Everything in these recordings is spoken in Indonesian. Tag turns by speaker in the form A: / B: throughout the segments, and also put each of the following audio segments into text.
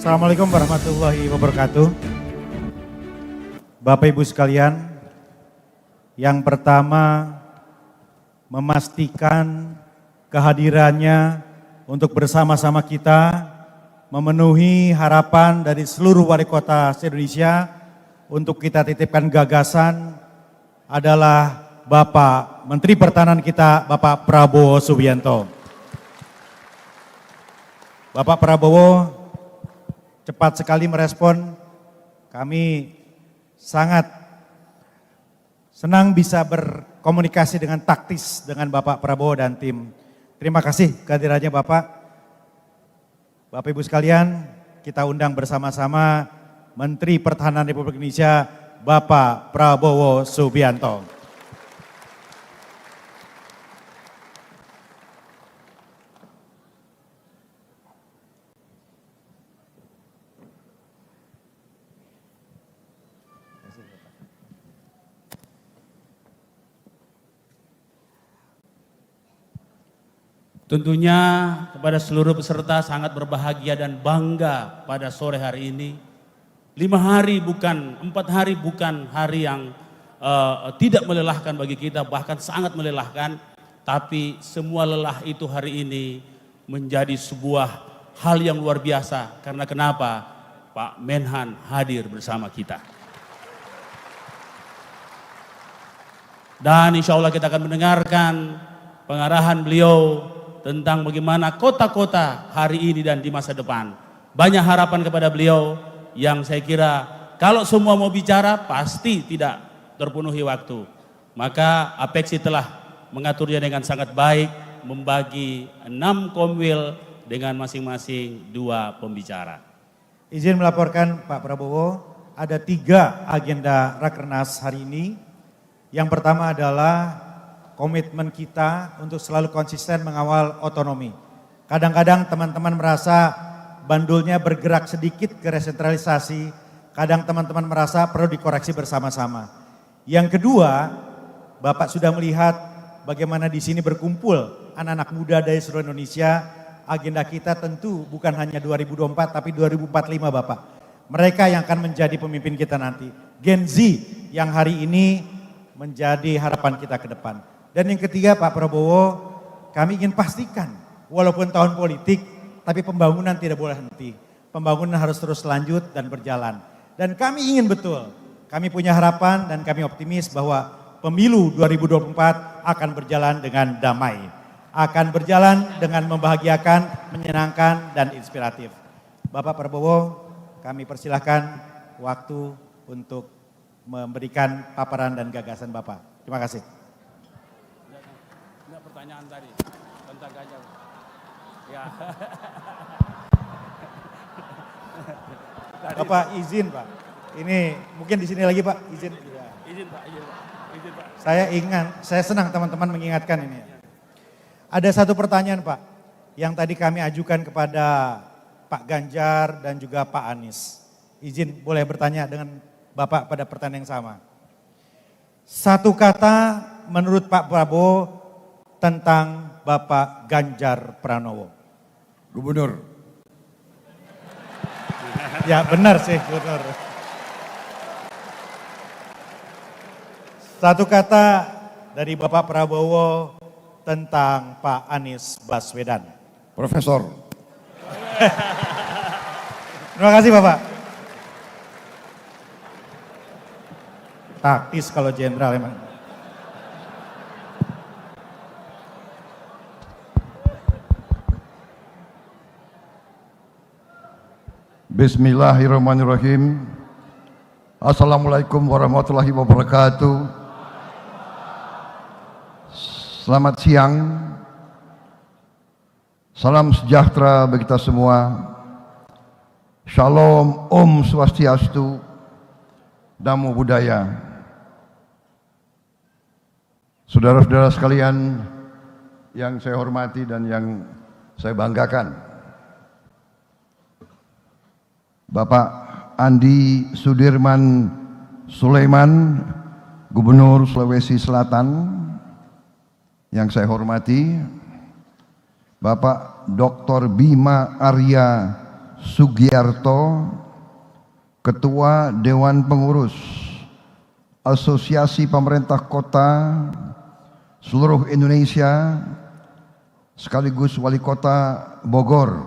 A: Assalamualaikum warahmatullahi wabarakatuh. Bapak Ibu sekalian, yang pertama memastikan kehadirannya untuk bersama-sama kita memenuhi harapan dari seluruh wali kota se-Indonesia untuk kita titipkan gagasan adalah Bapak Menteri Pertahanan kita, Bapak Prabowo Subianto. Bapak Prabowo cepat sekali merespon. Kami sangat senang bisa berkomunikasi dengan taktis dengan Bapak Prabowo dan tim. Terima kasih kehadirannya Bapak. Bapak Ibu sekalian, kita undang bersama-sama Menteri Pertahanan Republik Indonesia, Bapak Prabowo Subianto.
B: Tentunya kepada seluruh peserta sangat berbahagia dan bangga pada sore hari ini. 5 hari bukan, 4 hari bukan hari yang tidak melelahkan bagi kita, bahkan sangat melelahkan. Tapi semua lelah itu hari ini menjadi sebuah hal yang luar biasa. Karena kenapa? Pak Menhan hadir bersama kita. Dan insya Allah kita akan mendengarkan pengarahan beliau tentang bagaimana kota-kota hari ini dan di masa depan. Banyak harapan kepada beliau yang saya kira kalau semua mau bicara pasti tidak terpenuhi waktu. Maka Apexi telah mengaturnya dengan sangat baik, membagi 6 komwil dengan masing-masing 2 pembicara.
A: Izin melaporkan Pak Prabowo, ada 3 agenda Rakernas hari ini. Yang pertama adalah komitmen kita untuk selalu konsisten mengawal otonomi. Kadang-kadang teman-teman merasa bandulnya bergerak sedikit ke resentralisasi, kadang teman-teman merasa perlu dikoreksi bersama-sama. Yang kedua, Bapak sudah melihat bagaimana di sini berkumpul anak-anak muda dari seluruh Indonesia. Agenda kita tentu bukan hanya 2024 tapi 2045 Bapak. Mereka yang akan menjadi pemimpin kita nanti. Gen Z yang hari ini menjadi harapan kita ke depan. Dan yang ketiga Pak Prabowo, kami ingin pastikan walaupun tahun politik, tapi pembangunan tidak boleh henti. Pembangunan harus terus lanjut dan berjalan. Dan kami ingin betul, kami punya harapan dan kami optimis bahwa pemilu 2024 akan berjalan dengan damai. Akan berjalan dengan membahagiakan, menyenangkan dan inspiratif. Bapak Prabowo, kami persilahkan waktu untuk memberikan paparan dan gagasan Bapak. Terima kasih.
B: Pertanyaan tadi tentang Ganjar. Ya.
A: Bapak izin Pak. Ini mungkin di sini lagi Pak, izin. Ya.
B: Izin Pak, izin Pak. Izin Pak.
A: Saya senang teman-teman mengingatkan ini. Ada satu pertanyaan Pak, yang tadi kami ajukan kepada Pak Ganjar dan juga Pak Anies. Izin boleh bertanya dengan Bapak pada pertanyaan yang sama. Satu kata menurut Pak Prabowo tentang Bapak Ganjar Pranowo.
C: Gubernur.
A: Ya benar sih Gubernur. Satu kata dari Bapak Prabowo tentang Pak Anies Baswedan.
C: Profesor.
A: Terima kasih Bapak. Taktis kalau jenderal emang.
C: Bismillahirrahmanirrahim. Assalamualaikum warahmatullahi wabarakatuh. Selamat siang. Salam sejahtera bagi kita semua. Shalom, Om Swastiastu, Namo Buddhaya. Saudara-saudara sekalian yang saya hormati dan yang saya banggakan. Bapak Andi Sudirman Sulaiman, Gubernur Sulawesi Selatan, yang saya hormati, Bapak Dr. Bima Arya Sugiarto, Ketua Dewan Pengurus Asosiasi Pemerintah Kota seluruh Indonesia sekaligus Wali Kota Bogor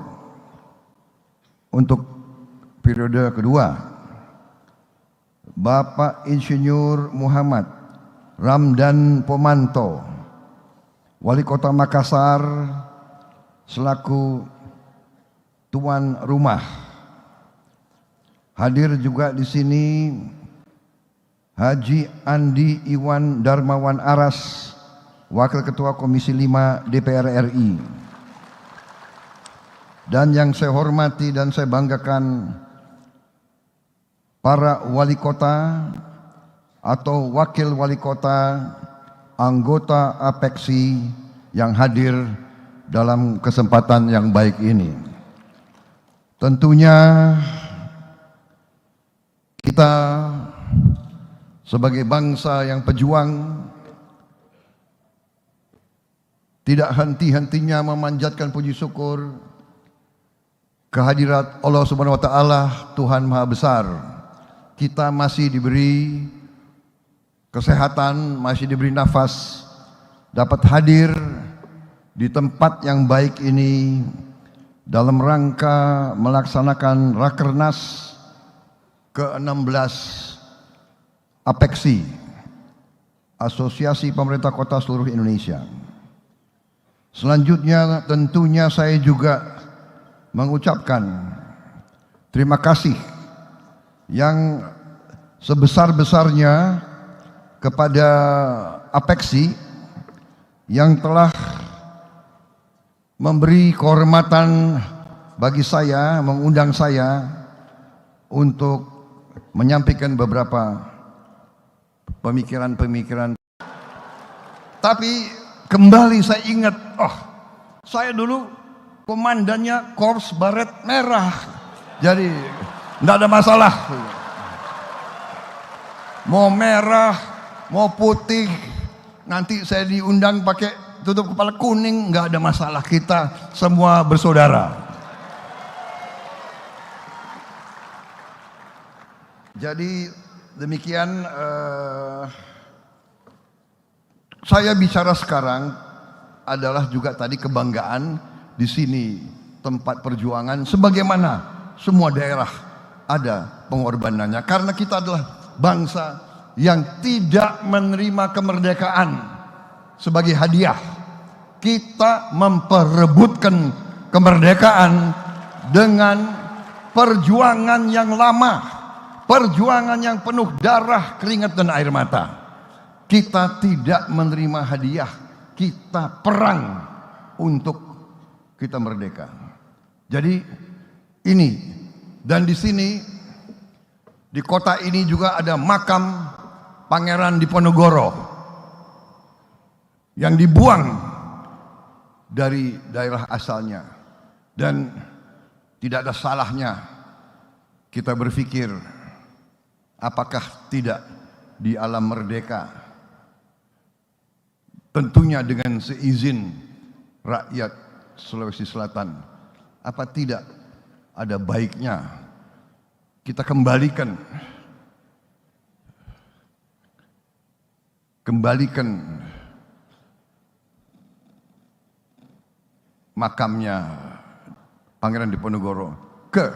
C: untuk periode kedua, Bapak Insinyur Muhammad Ramdan Pomanto, Wali Kota Makassar selaku tuan rumah. Hadir juga di sini Haji Andi Iwan Darmawan Aras, Wakil Ketua Komisi 5 DPR RI. Dan yang saya hormati dan saya banggakan para wali kota atau wakil wali kota, anggota APEKSI yang hadir dalam kesempatan yang baik ini. Tentunya kita sebagai bangsa yang pejuang tidak henti-hentinya memanjatkan puji syukur kehadirat Allah Subhanahu wa taala, Tuhan Maha Besar. Kita masih diberi kesehatan, masih diberi nafas, dapat hadir di tempat yang baik ini dalam rangka melaksanakan Rakernas ke-16 APEKSI, Asosiasi Pemerintah Kota seluruh Indonesia. Selanjutnya tentunya saya juga mengucapkan terima kasih yang sebesar-besarnya kepada APEKSI yang telah memberi kehormatan bagi saya, mengundang saya untuk menyampaikan beberapa pemikiran-pemikiran. Tapi kembali saya ingat, saya dulu komandannya Korps Baret Merah, jadi tidak ada masalah. Mau merah, mau putih, nanti saya diundang pakai tutup kepala kuning, nggak ada masalah, kita semua bersaudara. Jadi demikian saya bicara sekarang adalah juga tadi kebanggaan di sini tempat perjuangan sebagaimana semua daerah ada pengorbanannya karena kita adalah bangsa yang tidak menerima kemerdekaan sebagai hadiah. Kita memperebutkan kemerdekaan dengan perjuangan yang lama, perjuangan yang penuh darah, keringat dan air mata. Kita tidak menerima hadiah, kita perang untuk kita merdeka. Jadi ini, dan di sini di kota ini juga ada makam Pangeran Diponegoro yang dibuang dari daerah asalnya, dan tidak ada salahnya kita berpikir apakah tidak di alam merdeka, tentunya dengan seizin rakyat Sulawesi Selatan, apa tidak ada baiknya kita kembalikan makamnya Pangeran Diponegoro ke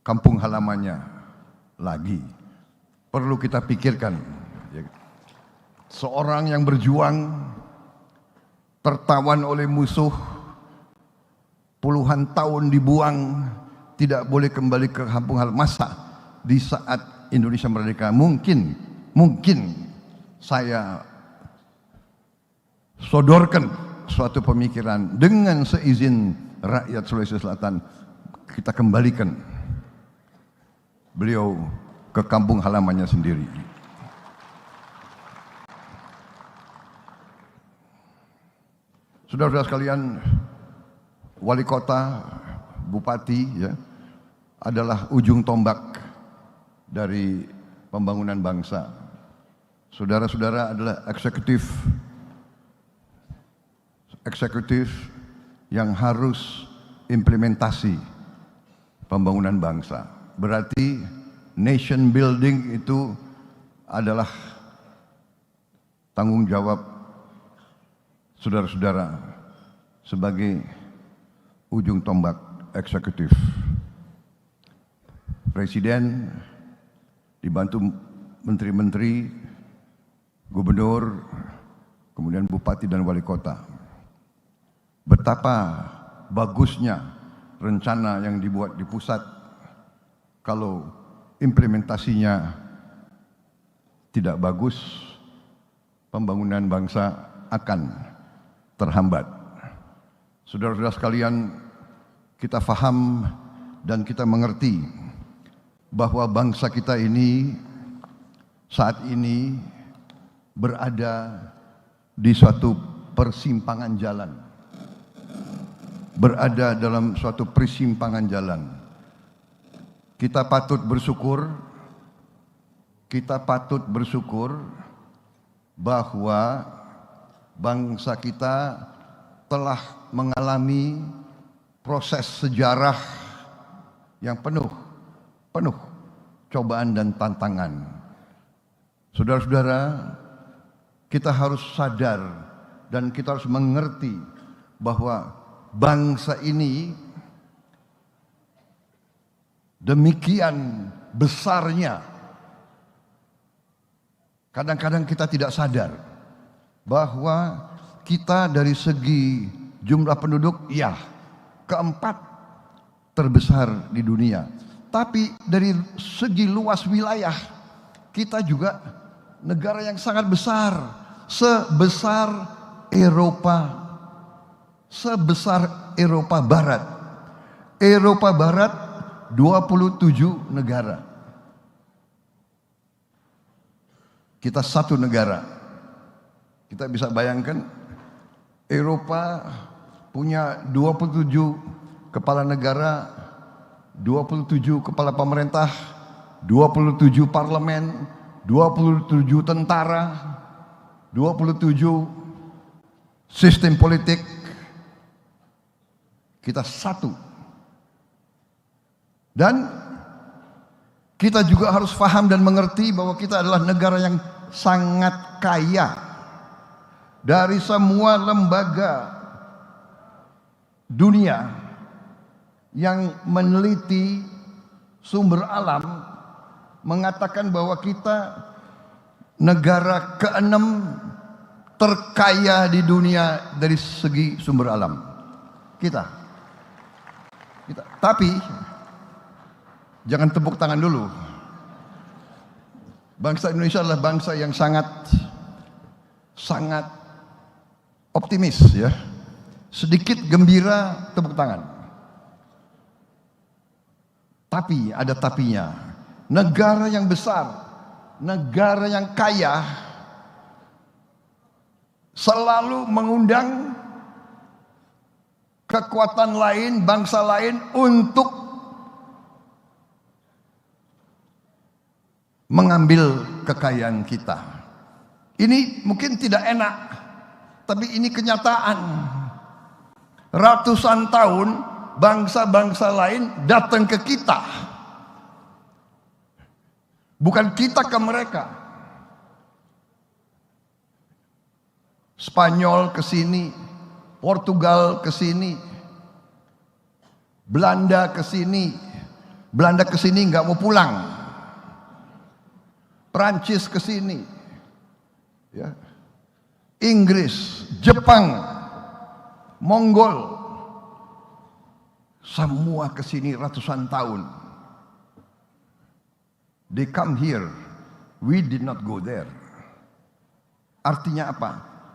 C: kampung halamannya lagi. Perlu kita pikirkan. Seorang yang berjuang tertawan oleh musuh, puluhan tahun dibuang, tidak boleh kembali ke kampung halaman. Masa di saat Indonesia merdeka mungkin saya sodorkan suatu pemikiran dengan seizin rakyat Sulawesi Selatan, kita kembalikan beliau ke kampung halamannya sendiri. Saudara-saudara sekalian, wali kota, bupati ya, adalah ujung tombak dari pembangunan bangsa. Saudara-saudara adalah eksekutif yang harus implementasi pembangunan bangsa. Berarti nation building itu adalah tanggung jawab saudara-saudara sebagai ujung tombak eksekutif. Presiden dibantu menteri-menteri, gubernur, kemudian bupati dan wali kota. Betapa bagusnya rencana yang dibuat di pusat, kalau implementasinya tidak bagus, pembangunan bangsa akan terhambat. Saudara-saudara sekalian, kita faham dan kita mengerti bahwa bangsa kita ini saat ini berada di suatu persimpangan jalan. Berada dalam suatu persimpangan jalan. Kita patut bersyukur bahwa bangsa kita telah mengalami proses sejarah yang penuh cobaan dan tantangan. Saudara-saudara, kita harus sadar dan kita harus mengerti bahwa bangsa ini demikian besarnya. Kadang-kadang kita tidak sadar bahwa kita dari segi jumlah penduduk, ya, keempat terbesar di dunia. Tapi dari segi luas wilayah, kita juga negara yang sangat besar, sebesar Eropa Barat. Eropa Barat 27 negara. Kita satu negara. Kita bisa bayangkan Eropa punya 27 kepala negara, 27 kepala pemerintah, 27 parlemen, 27 tentara, 27 sistem politik. Kita satu. Dan kita juga harus paham dan mengerti bahwa kita adalah negara yang sangat kaya. Dari semua lembaga dunia yang meneliti sumber alam mengatakan bahwa kita negara ke-6 terkaya di dunia dari segi sumber alam. Kita. Tapi jangan tepuk tangan dulu. Bangsa Indonesia adalah bangsa yang sangat optimis, ya. Sedikit gembira, tepuk tangan. Tapi ada tapinya. Negara yang besar, negara yang kaya selalu mengundang kekuatan lain, bangsa lain untuk mengambil kekayaan kita. Ini mungkin tidak enak, tapi ini kenyataan. Ratusan tahun bangsa-bangsa lain datang ke kita, bukan kita ke mereka. Spanyol ke sini, Portugal ke sini, Belanda ke sini. Belanda ke sini nggak mau pulang. Prancis ke sini, ya. Inggris, Jepang, Mongol, semua ke sini ratusan tahun. They come here, we did not go there. Artinya apa?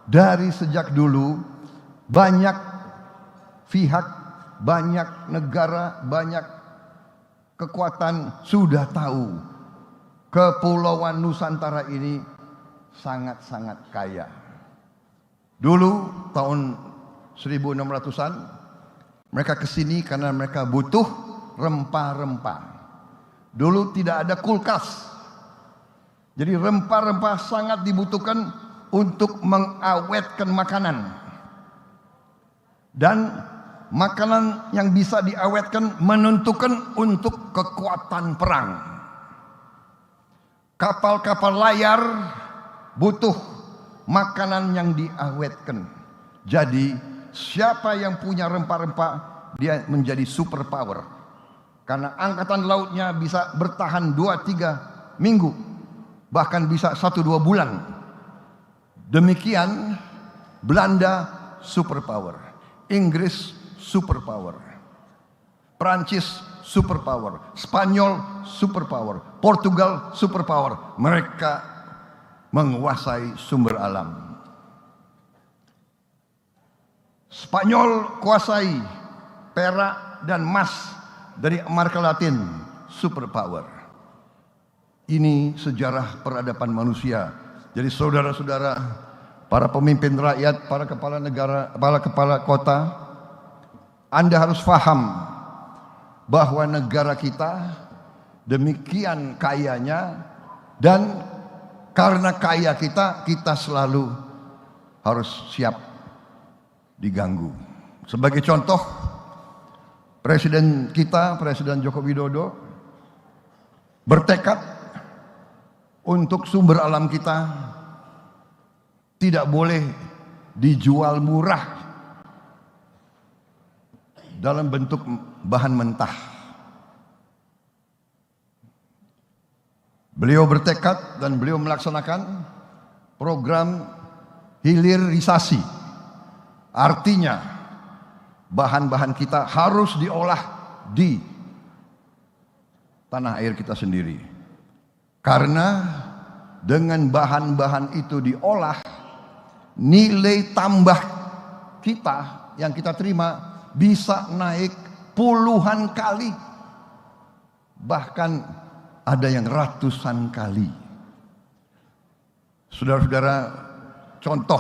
C: Dari sejak dulu banyak pihak, banyak negara, banyak kekuatan sudah tahu Kepulauan Nusantara ini sangat-sangat kaya. Dulu tahun 1600-an mereka ke sini karena mereka butuh rempah-rempah. Dulu tidak ada kulkas. Jadi rempah-rempah sangat dibutuhkan untuk mengawetkan makanan. Dan makanan yang bisa diawetkan menentukan untuk kekuatan perang. Kapal-kapal layar butuh makanan yang diawetkan. Jadi siapa yang punya rempah-rempah, dia menjadi super power. Karena angkatan lautnya bisa bertahan 2-3 minggu, bahkan bisa 1-2 bulan. Demikian Belanda super power, Inggris super power, Prancis super power, Spanyol super power, Portugal super power. Mereka menguasai sumber alam. Spanyol kuasai perak dan emas dari Amerika Latin, super power. Ini sejarah peradaban manusia. Jadi saudara-saudara, para pemimpin rakyat, para kepala negara, para kepala kota, Anda harus paham bahwa negara kita demikian kayanya, dan karena kaya kita selalu harus siap diganggu. Sebagai contoh, Presiden kita, Presiden Joko Widodo, bertekad untuk sumber alam kita tidak boleh dijual murah dalam bentuk bahan mentah. Beliau bertekad dan beliau melaksanakan program hilirisasi. Artinya bahan-bahan kita harus diolah di tanah air kita sendiri. Karena dengan bahan-bahan itu diolah, nilai tambah kita yang kita terima bisa naik puluhan kali, bahkan ada yang ratusan kali. Saudara-saudara, contoh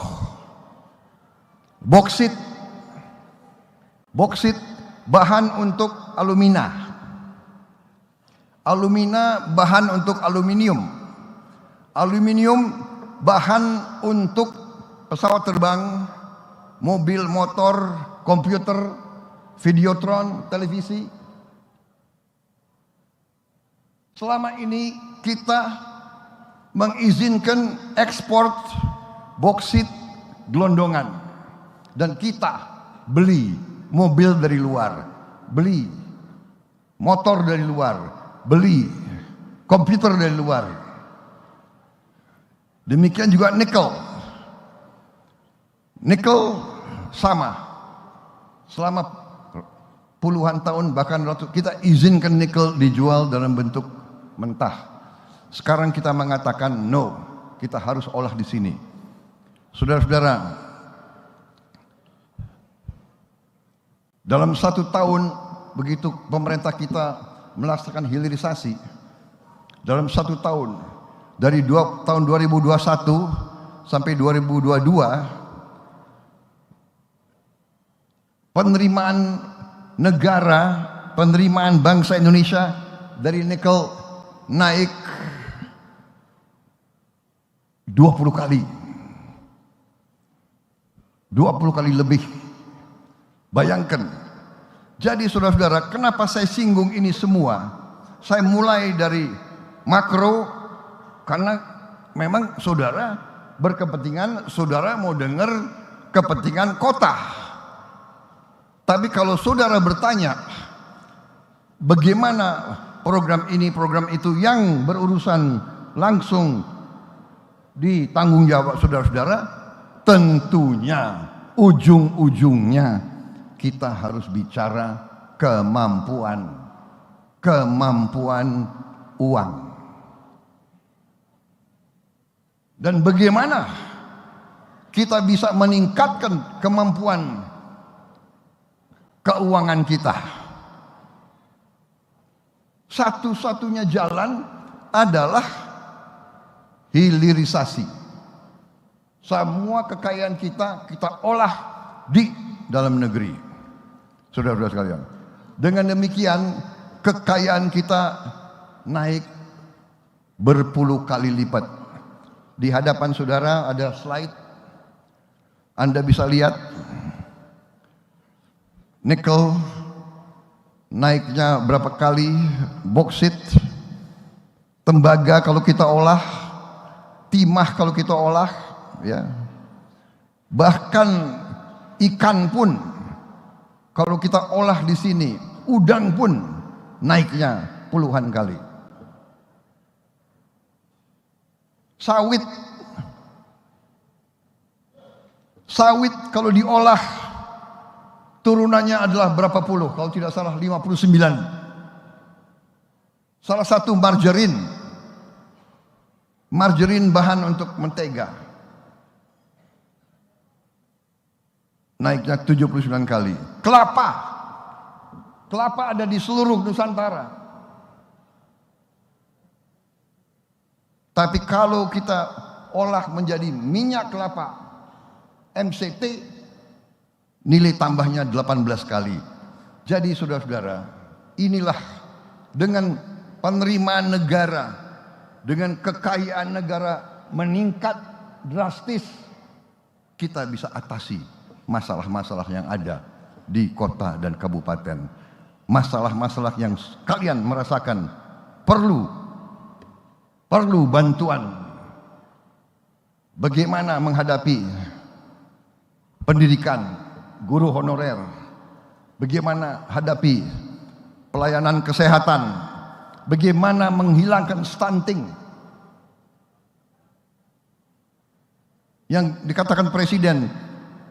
C: boksit bahan untuk alumina, bahan untuk aluminium bahan untuk pesawat terbang, mobil, motor, komputer, videotron, televisi. Selama ini kita mengizinkan ekspor boksit gelondongan, dan kita beli mobil dari luar, beli motor dari luar, beli komputer dari luar. Demikian juga nikel sama. Selama puluhan tahun, bahkan kita izinkan nikel dijual dalam bentuk mentah. Sekarang kita mengatakan no, kita harus olah di sini. Saudara-saudara, dalam 1 tahun begitu pemerintah kita melaksanakan hilirisasi, dalam 1 tahun dari tahun 2021 sampai 2022, penerimaan negara, penerimaan bangsa Indonesia dari nikel naik 20 kali. 20 kali lebih. Bayangkan. Jadi saudara-saudara, kenapa saya singgung ini semua? Saya mulai dari makro, karena memang saudara berkepentingan, saudara mau dengar kepentingan kota. Tapi kalau saudara bertanya, bagaimana program ini, program itu yang berurusan langsung di tanggung jawab saudara-saudara, tentunya ujung-ujungnya kita harus bicara kemampuan uang. Dan bagaimana kita bisa meningkatkan kemampuan keuangan kita. Satu-satunya jalan adalah hilirisasi. Semua kekayaan kita olah di dalam negeri. Saudara-saudara sekalian, dengan demikian kekayaan kita naik berpuluh kali lipat. Di hadapan saudara ada slide, Anda bisa lihat nikel naiknya berapa kali, boksit, tembaga kalau kita olah, timah kalau kita olah, ya. Bahkan ikan pun kalau kita olah di sini, udang pun naiknya puluhan kali. Sawit kalau diolah turunannya adalah berapa puluh, kalau tidak salah 59. Salah satu margarin bahan untuk mentega, naiknya 79 kali. Kelapa ada di seluruh Nusantara. Tapi kalau kita olah menjadi minyak kelapa MCT, nilai tambahnya 18 kali. Jadi saudara-saudara, inilah dengan penerimaan negara, dengan kekayaan negara meningkat drastis, kita bisa atasi masalah-masalah yang ada di kota dan kabupaten. Masalah-masalah yang kalian merasakan perlu bantuan. Bagaimana menghadapi pendidikan guru honorer, bagaimana hadapi pelayanan kesehatan, bagaimana menghilangkan stunting yang dikatakan presiden,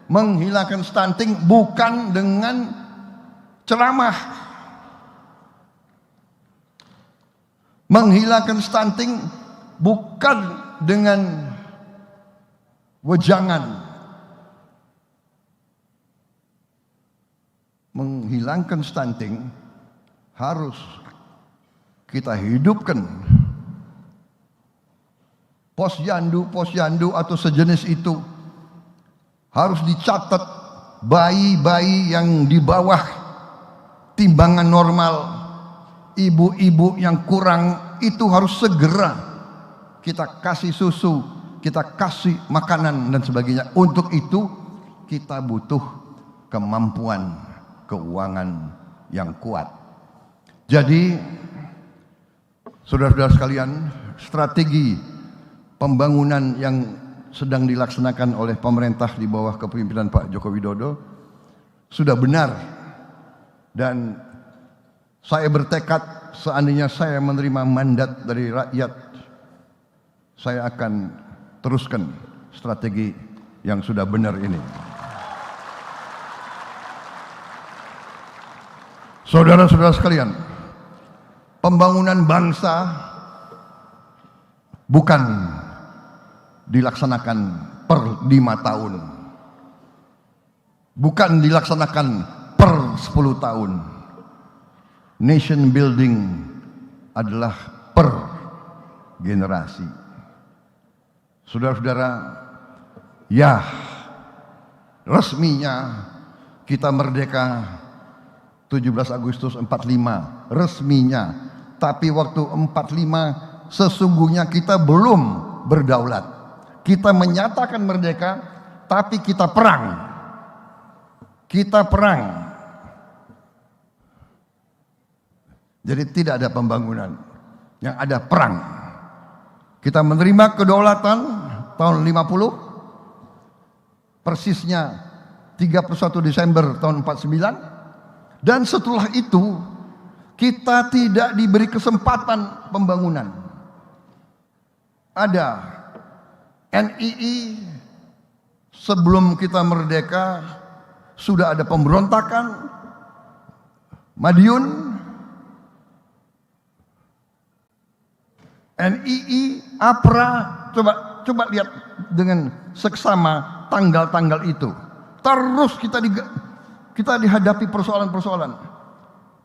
C: menghilangkan stunting bukan dengan ceramah, menghilangkan stunting bukan dengan wejangan, menghilangkan stunting harus kita hidupkan. Posyandu atau sejenis itu harus dicatat. Bayi-bayi yang di bawah timbangan normal, ibu-ibu yang kurang, itu harus segera kita kasih susu, kita kasih makanan dan sebagainya. Untuk itu kita butuh kemampuan keuangan yang kuat. Jadi saudara-saudara sekalian, strategi pembangunan yang sedang dilaksanakan oleh pemerintah di bawah kepemimpinan Pak Joko Widodo sudah benar, dan saya bertekad seandainya saya menerima mandat dari rakyat, saya akan teruskan strategi yang sudah benar ini. Saudara-saudara sekalian, pembangunan bangsa bukan dilaksanakan per 5 tahun, bukan dilaksanakan per 10 tahun. Nation building adalah per generasi. Saudara-saudara, ya, resminya kita merdeka 17 Agustus 45, resminya. Tapi waktu 45 sesungguhnya kita belum berdaulat. Kita menyatakan merdeka, tapi kita perang. Kita perang. Jadi tidak ada pembangunan, yang ada perang. Kita menerima kedaulatan tahun 50, persisnya 31 Desember tahun 49, dan setelah itu kita tidak diberi kesempatan pembangunan. Ada NII, sebelum kita merdeka sudah ada pemberontakan, Madiun, NII, APRA, coba lihat dengan seksama tanggal-tanggal itu. Terus kita dihadapi persoalan-persoalan.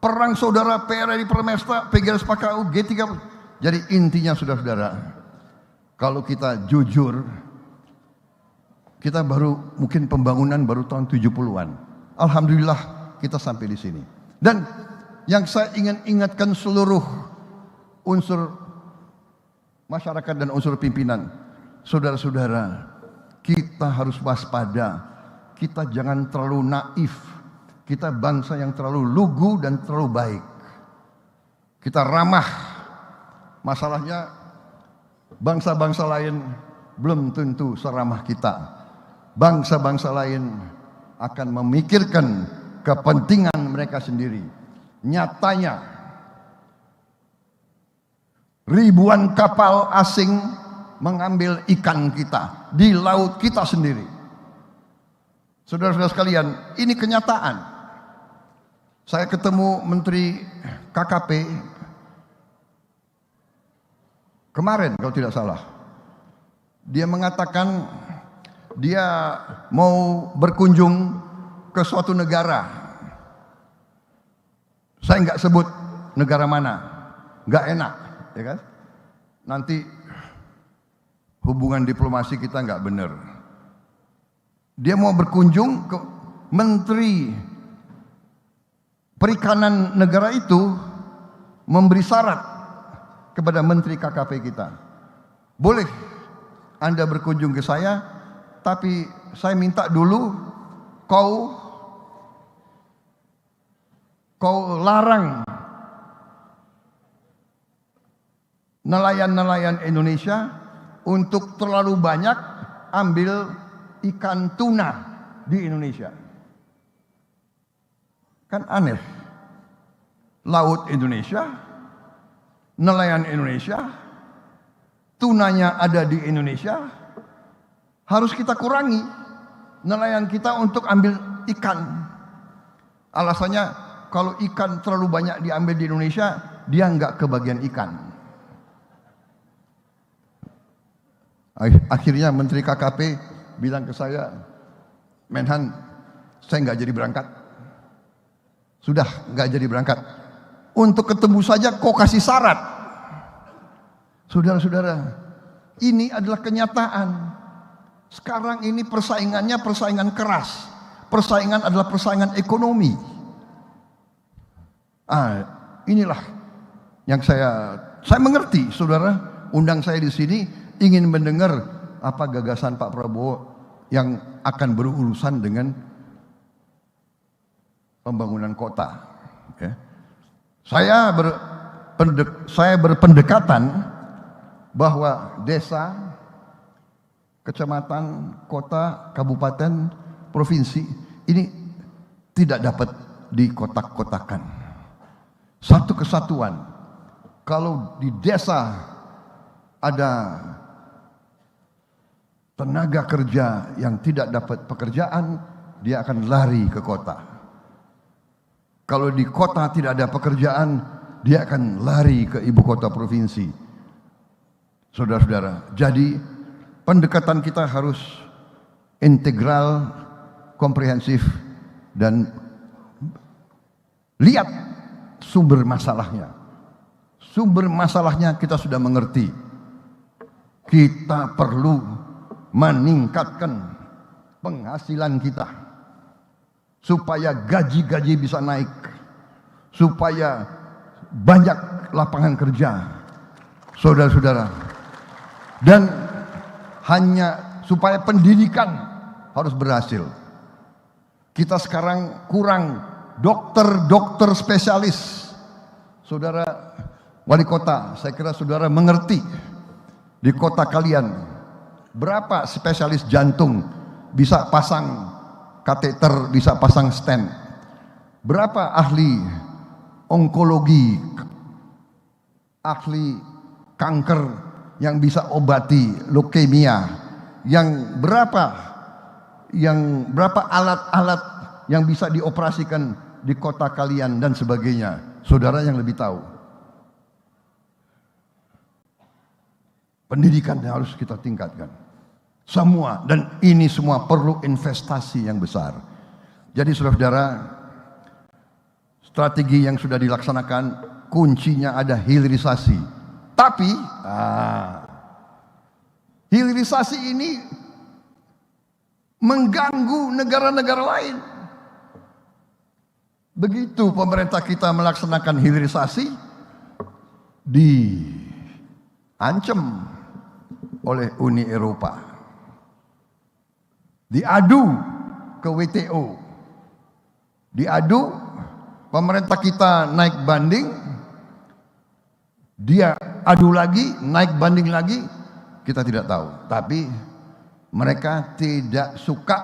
C: Perang saudara, PRRI Permesta, PGRS PKU, G3. Jadi intinya saudara-saudara, kalau kita jujur, kita mungkin pembangunan baru tahun 70-an. Alhamdulillah kita sampai di sini. Dan yang saya ingin ingatkan seluruh unsur masyarakat dan unsur pimpinan, saudara-saudara, kita harus waspada. Kita jangan terlalu naif. kita bangsa yang terlalu lugu dan terlalu baik. Kita ramah. Masalahnya bangsa-bangsa lain belum tentu seramah kita. Bangsa-bangsa lain akan memikirkan kepentingan mereka sendiri. Nyatanya ribuan kapal asing mengambil ikan kita di laut kita sendiri. Saudara-saudara sekalian, ini kenyataan. Saya ketemu Menteri KKP kemarin kalau tidak salah. Dia mengatakan dia mau berkunjung ke suatu negara. Saya nggak sebut negara mana, nggak enak, ya kan? Nanti hubungan diplomasi kita nggak benar. Dia mau berkunjung ke Menteri Perikanan negara itu memberi syarat kepada Menteri KKP kita. Boleh Anda berkunjung ke saya, tapi saya minta dulu kau larang nelayan-nelayan Indonesia untuk terlalu banyak ambil ikan tuna di Indonesia. Kan aneh. Laut Indonesia, nelayan Indonesia, tunanya ada di Indonesia, harus kita kurangi nelayan kita untuk ambil ikan. Alasannya kalau ikan terlalu banyak diambil di Indonesia, dia nggak kebagian ikan. Akhirnya Menteri KKP bilang ke saya, Menhan, saya nggak jadi berangkat. Sudah nggak jadi berangkat. Untuk ketemu saja kok kasih syarat. Saudara-saudara, ini adalah kenyataan. Sekarang ini persaingannya persaingan keras. Persaingan adalah persaingan ekonomi. Inilah yang saya mengerti, saudara. Undang saya di sini ingin mendengar apa gagasan Pak Prabowo yang akan berurusan dengan pembangunan kota. Ya. Saya berpendekatan bahwa desa, kecamatan, kota, kabupaten, provinsi ini tidak dapat dikotak-kotakan. Satu kesatuan. Kalau di desa ada tenaga kerja yang tidak dapat pekerjaan, dia akan lari ke kota. Kalau di kota tidak ada pekerjaan, dia akan lari ke ibu kota provinsi. Saudara-saudara, jadi pendekatan kita harus integral, komprehensif, dan lihat sumber masalahnya. Sumber masalahnya kita sudah mengerti. Kita perlu meningkatkan penghasilan kita supaya gaji-gaji bisa naik, supaya banyak lapangan kerja, saudara-saudara, dan hanya supaya pendidikan harus berhasil. Kita sekarang kurang dokter-dokter spesialis. Saudara wali kota, saya kira saudara mengerti di kota kalian berapa spesialis jantung bisa pasang kateter, bisa pasang stent. Berapa ahli onkologi, ahli kanker yang bisa obati leukemia, yang berapa alat-alat yang bisa dioperasikan di kota kalian dan sebagainya. Saudara yang lebih tahu. Pendidikan harus kita tingkatkan. Semua, dan ini semua perlu investasi yang besar. Jadi saudara-saudara, strategi yang sudah dilaksanakan, kuncinya ada hilirisasi. Tapi hilirisasi ini mengganggu negara-negara lain. Begitu pemerintah kita melaksanakan hilirisasi, diancam oleh Uni Eropa. Diadu ke WTO, diadu, pemerintah kita naik banding, dia adu lagi, naik banding lagi, kita tidak tahu. Tapi mereka tidak suka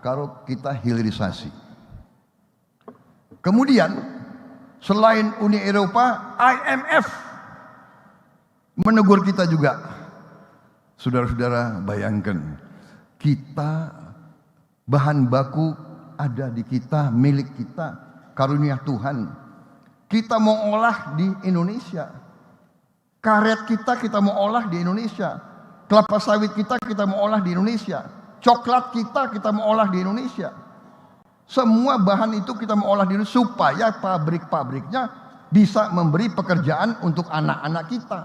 C: kalau kita hilirisasi. Kemudian selain Uni Eropa, IMF menegur kita juga. Saudara-saudara, bayangkan, kita bahan baku ada di kita, milik kita, karunia Tuhan. Kita mau olah di Indonesia. Karet kita mau olah di Indonesia. Kelapa sawit kita mau olah di Indonesia. Coklat kita mau olah di Indonesia. Semua bahan itu kita mau olah di Indonesia supaya pabrik-pabriknya bisa memberi pekerjaan untuk anak-anak kita.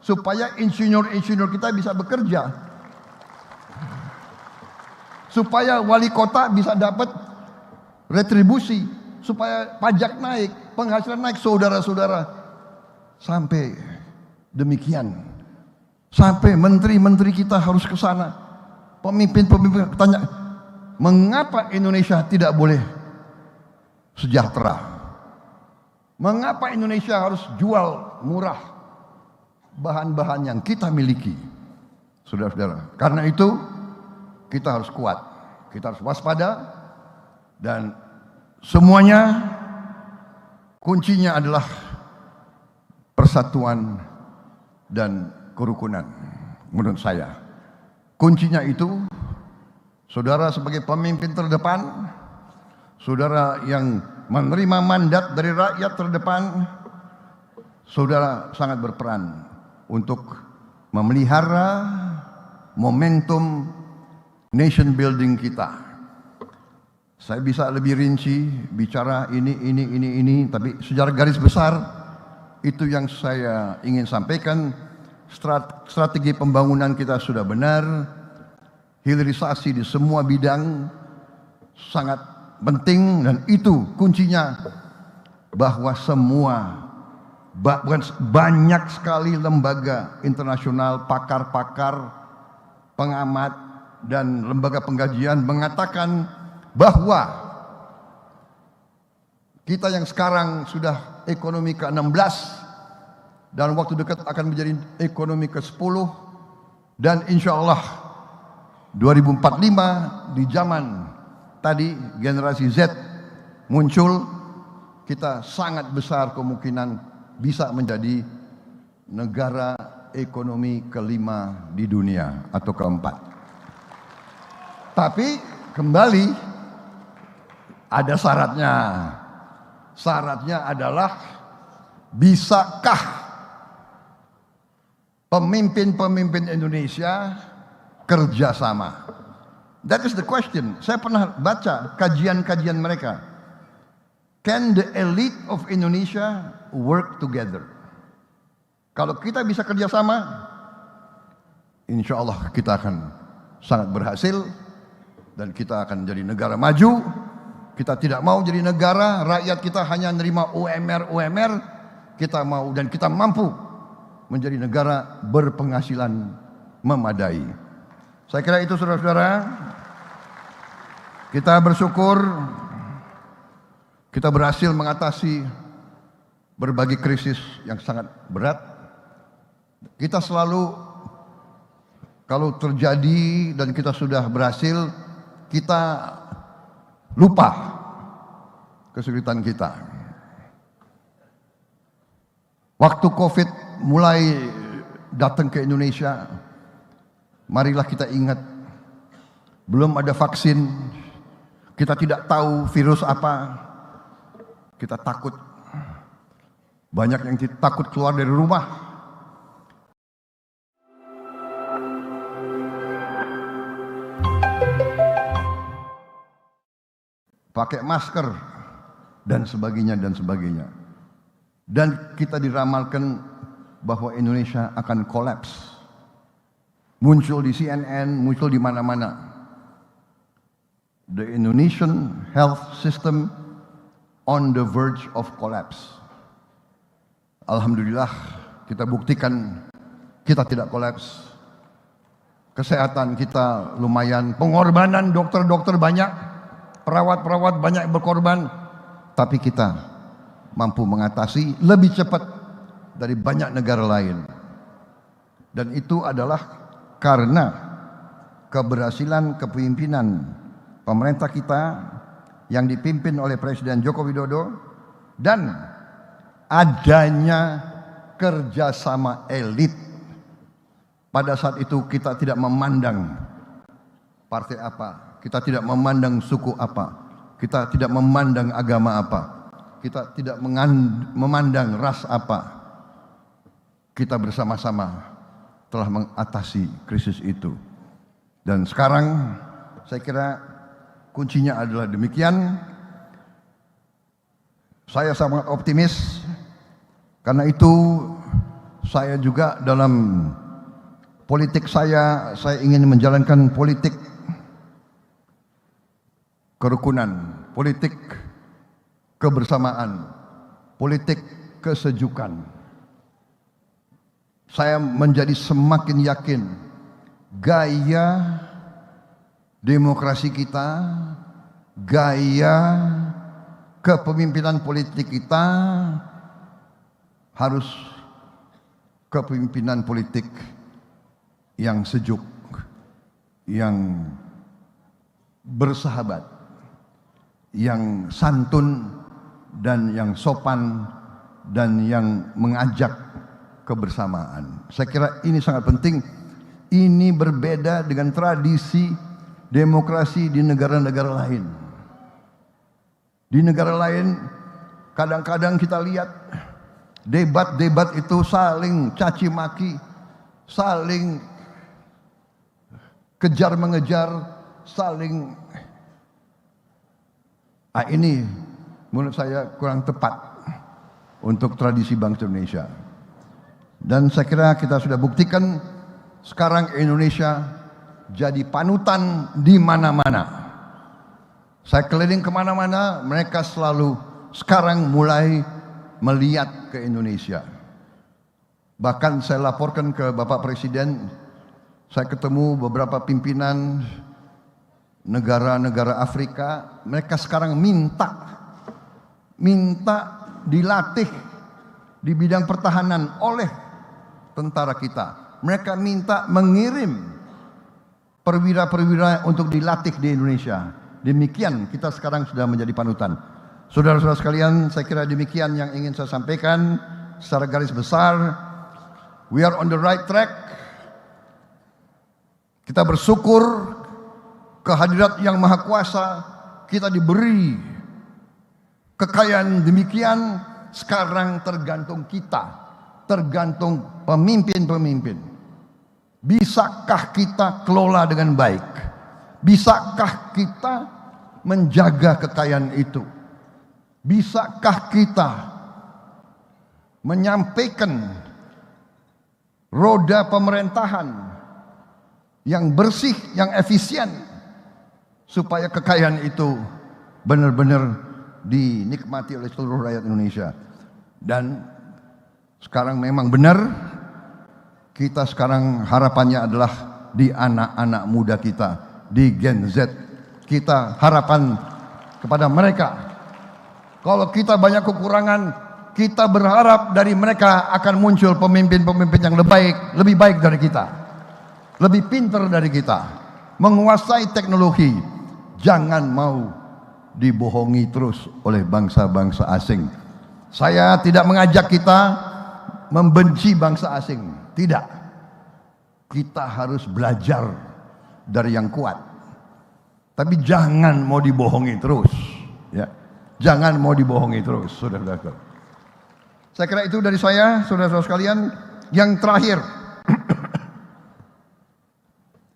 C: Supaya insinyur-insinyur kita bisa bekerja. Supaya wali kota bisa dapat retribusi. Supaya pajak naik, penghasilan naik, saudara-saudara. Sampai demikian. Sampai menteri-menteri kita harus ke sana. Pemimpin-pemimpin tanya, mengapa Indonesia tidak boleh sejahtera? Mengapa Indonesia harus jual murah bahan-bahan yang kita miliki? Saudara-saudara, karena itu kita harus kuat, kita harus waspada, dan semuanya kuncinya adalah persatuan dan kerukunan. Menurut saya kuncinya itu, saudara sebagai pemimpin terdepan, saudara yang menerima mandat dari rakyat terdepan, saudara sangat berperan untuk memelihara momentum nation building kita. Saya bisa lebih rinci bicara ini, tapi secara garis besar itu yang saya ingin sampaikan. Strategi pembangunan kita sudah benar, hilirisasi di semua bidang sangat penting, dan itu kuncinya bahwa banyak sekali lembaga internasional, pakar-pakar, pengamat, dan lembaga pengkajian mengatakan bahwa kita yang sekarang sudah ekonomi ke-16 dan waktu dekat akan menjadi ekonomi ke-10, dan insya Allah 2045 di zaman tadi generasi Z muncul, kita sangat besar kemungkinan bisa menjadi negara ekonomi ke-5 di dunia atau ke-4. Tapi kembali ada syaratnya. Syaratnya adalah, bisakah pemimpin-pemimpin Indonesia kerjasama? That is the question. Saya pernah baca kajian-kajian mereka. Can the elite of Indonesia work together? Kalau kita bisa kerjasama, insya Allah kita akan sangat berhasil, dan kita akan jadi negara maju. Kita tidak mau jadi negara rakyat kita hanya nerima UMR, kita mau dan kita mampu menjadi negara berpenghasilan memadai. Saya kira itu, saudara-saudara. Kita bersyukur kita berhasil mengatasi berbagai krisis yang sangat berat. Kita selalu, kalau terjadi dan kita sudah berhasil, kita lupa kesulitan kita. Waktu COVID mulai datang ke Indonesia, marilah kita ingat, belum ada vaksin, kita tidak tahu virus apa, kita takut. Banyak yang takut keluar dari rumah. Pakai masker dan sebagainya dan sebagainya. Dan kita diramalkan bahwa Indonesia akan kolaps. Muncul di CNN, muncul di mana-mana. The Indonesian health system on the verge of collapse. Alhamdulillah kita buktikan kita tidak kolaps. Kesehatan kita lumayan, pengorbanan dokter-dokter banyak. perawat-perawat banyak berkorban, tapi kita mampu mengatasi lebih cepat dari banyak negara lain. Dan itu adalah karena keberhasilan kepemimpinan pemerintah kita yang dipimpin oleh Presiden Joko Widodo dan adanya kerjasama elit. Pada saat itu kita tidak memandang partai apa, kita tidak memandang suku apa, kita tidak memandang agama apa, kita tidak memandang ras apa. Kita bersama-sama telah mengatasi krisis itu. Dan sekarang saya kira kuncinya adalah demikian. Saya sangat optimis, karena itu saya juga dalam politik saya ingin menjalankan politik kerukunan, politik kebersamaan, politik kesejukan. Saya menjadi semakin yakin gaya demokrasi kita, gaya kepemimpinan politik kita harus kepemimpinan politik yang sejuk, yang bersahabat, yang santun dan yang sopan dan yang mengajak kebersamaan. Saya kira ini sangat penting. Ini berbeda dengan tradisi demokrasi di negara-negara lain. Di negara lain kadang-kadang kita lihat debat-debat itu saling caci maki, saling kejar mengejar, saling ini menurut saya kurang tepat untuk tradisi bangsa Indonesia. Dan saya kira kita sudah buktikan sekarang Indonesia jadi panutan di mana-mana. Saya keliling kemana-mana, mereka selalu sekarang mulai melihat ke Indonesia. Bahkan saya laporkan ke Bapak Presiden, saya ketemu beberapa pimpinan negara-negara Afrika, mereka sekarang minta dilatih di bidang pertahanan oleh tentara kita. Mereka minta mengirim perwira-perwira untuk dilatih di Indonesia. Demikian kita sekarang sudah menjadi panutan. Saudara-saudara sekalian, saya kira demikian yang ingin saya sampaikan secara garis besar. We are on the right track. Kita bersyukur kehadirat Yang Maha Kuasa, kita diberi kekayaan demikian. Sekarang tergantung kita, tergantung pemimpin-pemimpin. Bisakah kita kelola dengan baik? Bisakah kita menjaga kekayaan itu? Bisakah kita menyampaikan roda pemerintahan yang bersih, yang efisien, supaya kekayaan itu benar-benar dinikmati oleh seluruh rakyat Indonesia. Dan sekarang memang benar, kita sekarang harapannya adalah di anak-anak muda kita, di Gen Z. Kita harapan kepada mereka. Kalau kita banyak kekurangan, kita berharap dari mereka akan muncul pemimpin-pemimpin yang lebih baik dari kita, lebih pintar dari kita, menguasai teknologi. Jangan mau dibohongi terus oleh bangsa-bangsa asing. Saya tidak mengajak kita membenci bangsa asing, tidak. Kita harus belajar dari yang kuat. Tapi jangan mau dibohongi terus, ya. Jangan mau dibohongi terus, saudara-saudara. Saya kira itu dari saya, saudara-saudara sekalian. Yang terakhir,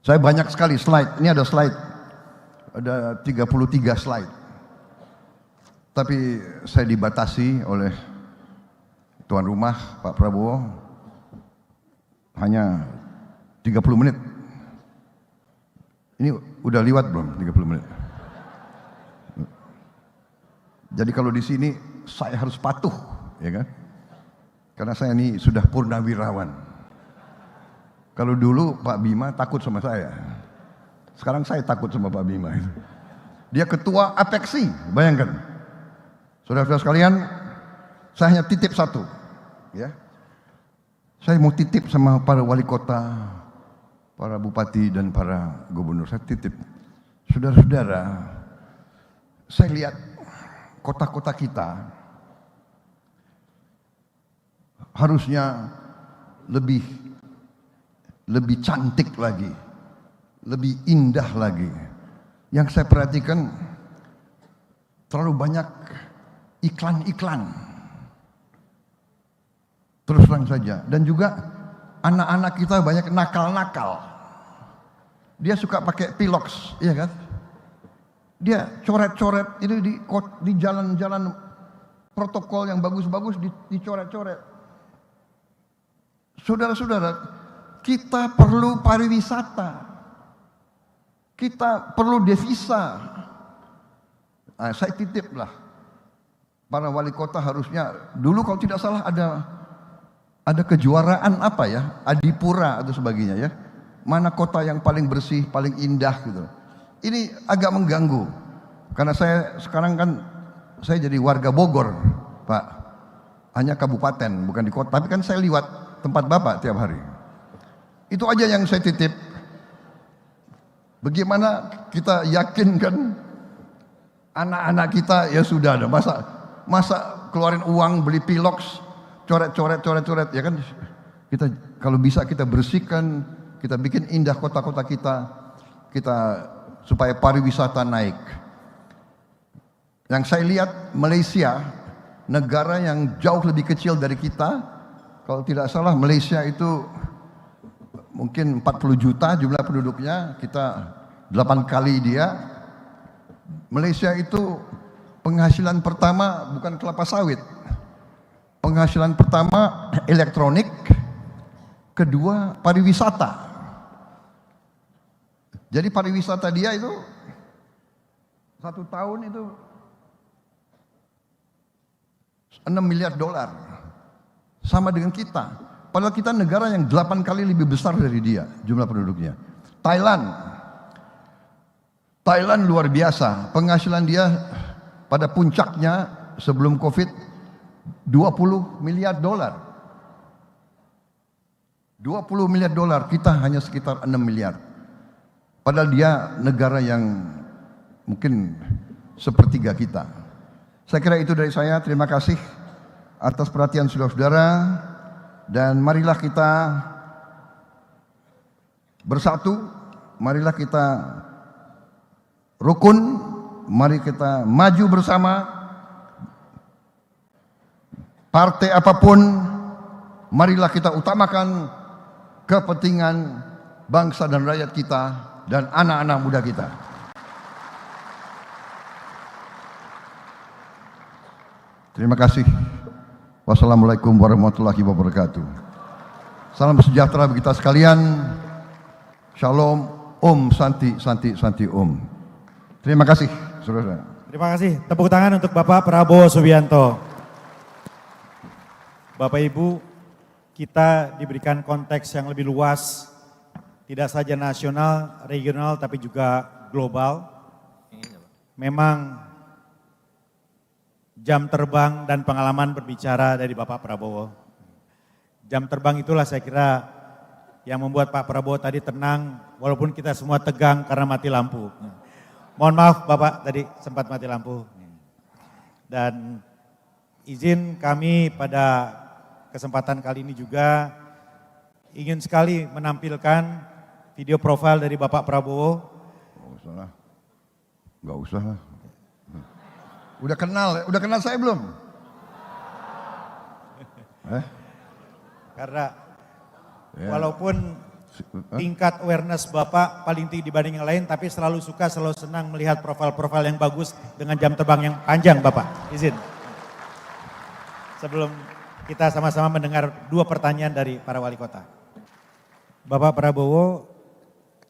C: saya banyak sekali slide. Ini ada slide, ada 33 slide. Tapi saya dibatasi oleh tuan rumah Pak Prabowo hanya 30 menit. Ini udah liwat belum 30 menit? Jadi kalau di sini saya harus patuh, ya kan? Karena saya ini sudah purnawirawan. Kalau dulu Pak Bima takut sama saya, sekarang saya takut sama Pak Bima. Dia ketua Apexi, bayangkan. Saudara-saudara sekalian, saya hanya titip satu, ya. Saya mau titip sama para wali kota, para bupati dan para gubernur. Saya titip, saudara-saudara, saya lihat kota-kota kita harusnya lebih cantik lagi, lebih indah lagi. Yang saya perhatikan terlalu banyak iklan-iklan. Terus terang saja. Dan juga anak-anak kita banyak nakal-nakal. Dia suka pakai pilox, iya kan? Dia coret-coret ini di jalan-jalan protokol yang bagus-bagus dicoret-coret. Saudara-saudara, kita perlu pariwisata. Kita perlu devisa. Nah, saya titip lah. Para wali kota harusnya, dulu kalau tidak salah ada kejuaraan apa ya, Adipura atau sebagainya ya. Mana kota yang paling bersih, paling indah gitu. Ini agak mengganggu. Karena saya sekarang kan, saya jadi warga Bogor, Pak. Hanya kabupaten, bukan di kota. Tapi kan saya liwat tempat Bapak tiap hari. Itu aja yang saya titip. Bagaimana kita yakinkan anak-anak kita, ya sudah ada masa keluarin uang beli pilox, coret ya kan. Kita kalau bisa kita bersihkan, kita bikin indah kota-kota kita supaya pariwisata naik. Yang saya lihat Malaysia, negara yang jauh lebih kecil dari kita, kalau tidak salah Malaysia itu mungkin 40 juta jumlah penduduknya, kita 8 kali dia. Malaysia itu penghasilan pertama bukan kelapa sawit. Penghasilan pertama elektronik, kedua pariwisata. Jadi pariwisata dia itu 1 tahun itu 6 miliar dolar. Sama dengan kita. Padahal kita negara yang 8 kali lebih besar dari dia jumlah penduduknya. Thailand luar biasa. Penghasilan dia pada puncaknya sebelum Covid 20 miliar dolar. 20 miliar dolar, kita hanya sekitar 6 miliar. Padahal dia negara yang mungkin sepertiga kita. Saya kira itu dari saya. Terima kasih atas perhatian saudara-saudara. Dan marilah kita bersatu, marilah kita rukun, mari kita maju bersama. Partai apapun, marilah kita utamakan kepentingan bangsa dan rakyat kita dan anak-anak muda kita. Terima kasih. Wassalamualaikum warahmatullahi wabarakatuh. Salam sejahtera bagi kita sekalian. Shalom, Om Santi, Santi, Santi Om. Terima kasih, saudara.
A: Terima kasih. Tepuk tangan untuk Bapak Prabowo Subianto. Bapak Ibu, kita diberikan konteks yang lebih luas, tidak saja nasional, regional, tapi juga global. Memang jam terbang dan pengalaman berbicara dari Bapak Prabowo. Jam terbang itulah saya kira yang membuat Pak Prabowo tadi tenang, walaupun kita semua tegang karena mati lampu. Mohon maaf Bapak tadi sempat mati lampu. Dan izin kami pada kesempatan kali ini juga ingin sekali menampilkan video profil dari Bapak Prabowo.
C: Gak usah lah. Udah kenal saya belum?
A: Karena walaupun tingkat awareness Bapak paling tinggi dibanding yang lain, tapi selalu senang melihat profil-profil yang bagus dengan jam terbang yang panjang Bapak. Izin. Sebelum kita sama-sama mendengar 2 pertanyaan dari para wali kota. Bapak Prabowo,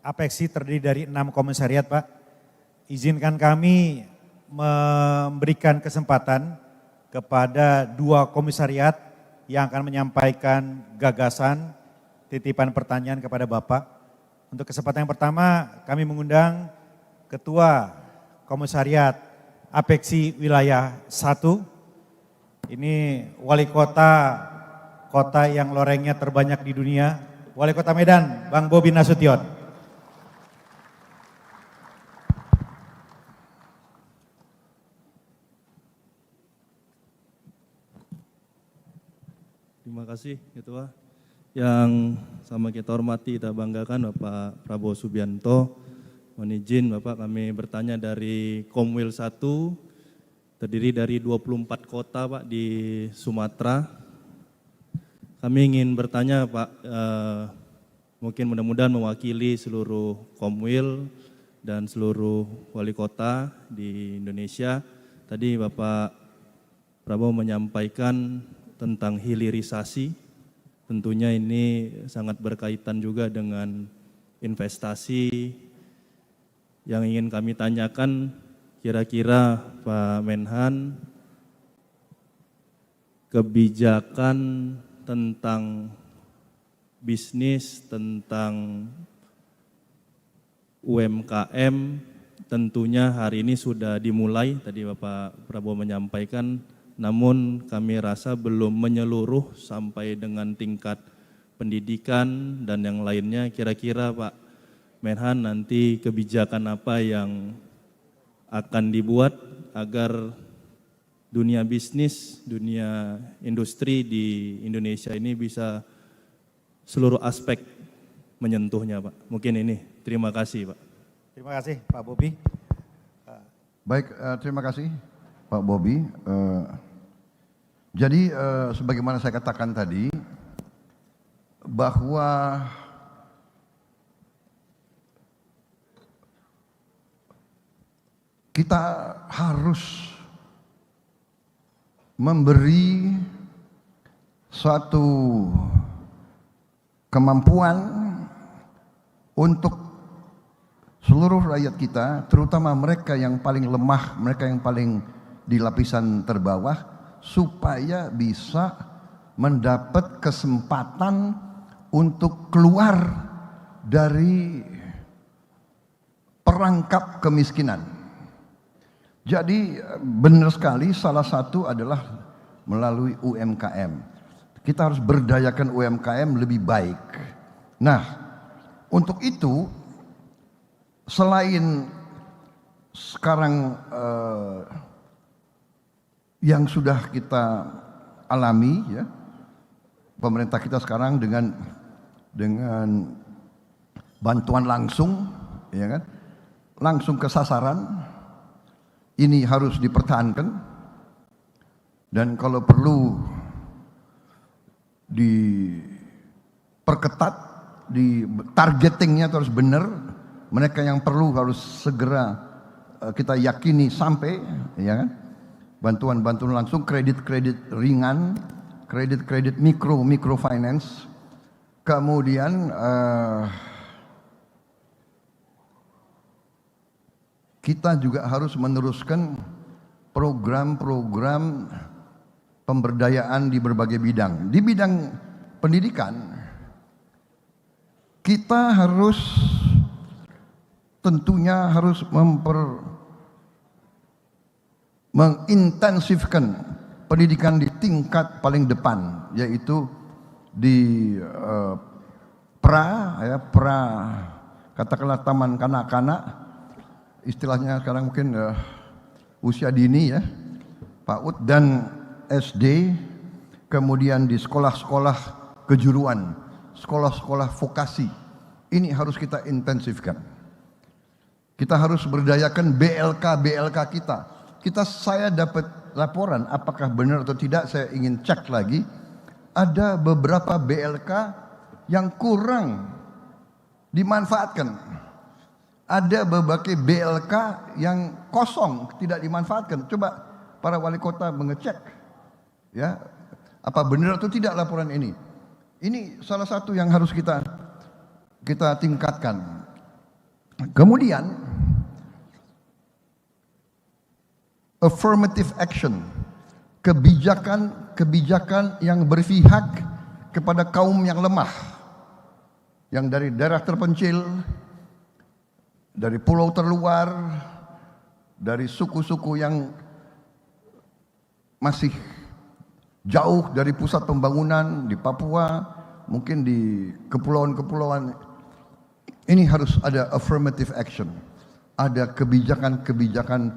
A: Apexi terdiri dari 6 komisariat Pak. Izinkan kami memberikan kesempatan kepada 2 komisariat yang akan menyampaikan gagasan, titipan pertanyaan kepada Bapak. Untuk kesempatan yang pertama kami mengundang Ketua Komisariat Apeksi Wilayah 1. Ini wali kota yang lorengnya terbanyak di dunia, Wali Kota Medan, Bang Bobi Nasution.
D: Terima kasih Ketua. Yang sama kita hormati, kita banggakan Bapak Prabowo Subianto. Mohon izin Bapak, kami bertanya dari Komwil 1, terdiri dari 24 kota Pak di Sumatera. Kami ingin bertanya Pak, mungkin mudah-mudahan mewakili seluruh Komwil dan seluruh wali kota di Indonesia. Tadi Bapak Prabowo menyampaikan tentang hilirisasi, tentunya ini sangat berkaitan juga dengan investasi. Yang ingin kami tanyakan, kira-kira Pak Menhan, kebijakan tentang bisnis, tentang UMKM, tentunya hari ini sudah dimulai, tadi Bapak Prabowo menyampaikan, namun kami rasa belum menyeluruh sampai dengan tingkat pendidikan dan yang lainnya. Kira-kira Pak Menhan nanti kebijakan apa yang akan dibuat agar dunia bisnis, dunia industri di Indonesia ini bisa seluruh aspek menyentuhnya Pak. Mungkin ini, terima kasih Pak.
A: Terima kasih Pak Bobi.
C: Baik, terima kasih Pak Bobi. Jadi sebagaimana saya katakan tadi, bahwa kita harus memberi suatu kemampuan untuk seluruh rakyat kita, terutama mereka yang paling lemah, mereka yang paling di lapisan terbawah, supaya bisa mendapat kesempatan untuk keluar dari perangkap kemiskinan. Jadi benar sekali, salah satu adalah melalui UMKM. Kita harus berdayakan UMKM lebih baik. Nah, untuk itu selain sekarang yang sudah kita alami, ya, pemerintah kita sekarang dengan bantuan langsung, ya kan, langsung ke sasaran, ini harus dipertahankan dan kalau perlu diperketat, di targetingnya harus benar. Mereka yang perlu harus segera kita yakini sampai, ya kan. Bantuan-bantuan langsung, kredit-kredit ringan, kredit-kredit microfinance. Kemudian kita juga harus meneruskan program-program pemberdayaan di berbagai bidang. Di bidang pendidikan, kita harus tentunya harus mengintensifkan pendidikan di tingkat paling depan, yaitu di katakanlah taman kanak-kanak, istilahnya sekarang mungkin usia dini, ya, PAUD dan SD, kemudian di sekolah-sekolah kejuruan, sekolah-sekolah vokasi. Ini harus kita intensifkan. Kita harus berdayakan BLK kita. Saya dapat laporan, apakah benar atau tidak, saya ingin cek lagi. Ada beberapa BLK yang kurang dimanfaatkan. Ada berbagai BLK yang kosong, tidak dimanfaatkan. Coba para wali kota mengecek, ya, apa benar atau tidak laporan ini. Ini salah satu yang harus kita tingkatkan. Kemudian affirmative action, kebijakan yang berpihak kepada kaum yang lemah, yang dari daerah terpencil, dari pulau terluar, dari suku-suku yang masih jauh dari pusat pembangunan di Papua, mungkin di kepulauan-kepulauan. Ini harus ada affirmative action, ada kebijakan-kebijakan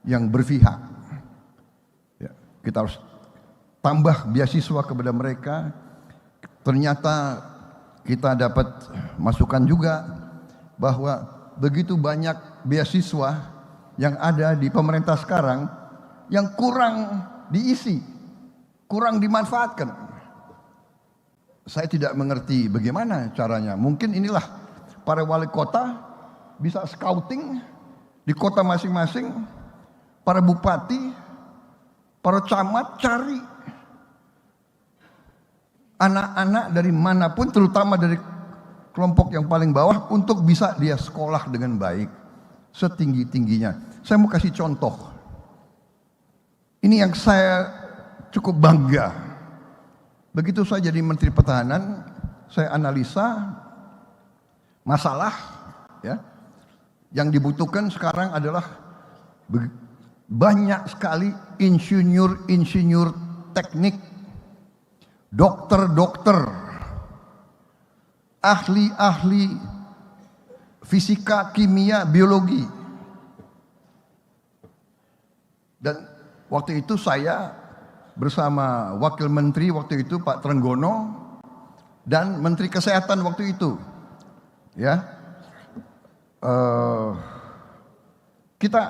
C: yang berpihak. Ya, kita harus tambah beasiswa kepada mereka. Ternyata kita dapat masukan juga bahwa begitu banyak beasiswa yang ada di pemerintah sekarang yang kurang diisi, kurang dimanfaatkan. Saya tidak mengerti bagaimana caranya. Mungkin inilah para wali kota bisa scouting di kota masing-masing, para bupati, para camat cari anak-anak dari manapun, terutama dari kelompok yang paling bawah, untuk bisa dia sekolah dengan baik setinggi-tingginya. Saya mau kasih contoh. Ini yang saya cukup bangga. Begitu saya jadi Menteri Pertahanan, saya analisa masalah ya yang dibutuhkan sekarang adalah banyak sekali insinyur teknik, dokter, ahli fisika, kimia, biologi. Dan waktu itu saya bersama Wakil Menteri waktu itu Pak Trenggono dan Menteri Kesehatan waktu itu, ya, kita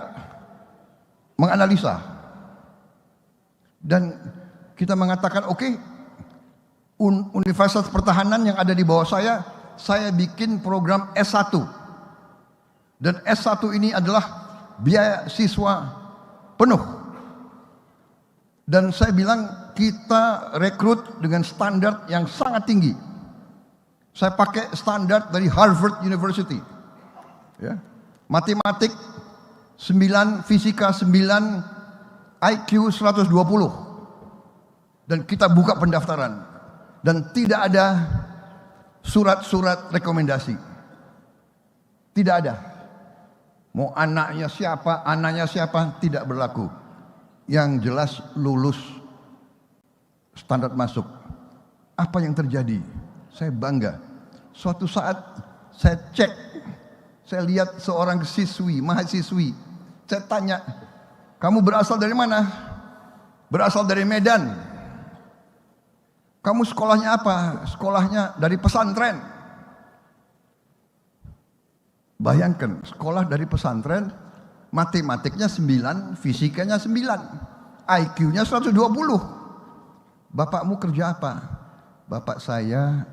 C: menganalisa dan kita mengatakan oke, Universitas Pertahanan yang ada di bawah saya bikin program S1. Dan S1 ini adalah biaya siswa penuh. Dan saya bilang kita rekrut dengan standar yang sangat tinggi. Saya pakai standar dari Harvard University. Ya. Matematik 9, fisika 9, IQ 120. Dan kita buka pendaftaran. Dan tidak ada surat-surat rekomendasi. Tidak ada. Mau anaknya siapa, tidak berlaku. Yang jelas lulus standar masuk. Apa yang terjadi? Saya bangga. Suatu saat saya cek, saya lihat seorang mahasiswi. Saya tanya, kamu berasal dari mana? Berasal dari Medan. Kamu sekolahnya apa? Sekolahnya dari pesantren. Bayangkan, sekolah dari pesantren, matematiknya 9, fisikanya 9, IQ-nya 120. Bapakmu kerja apa? Bapak saya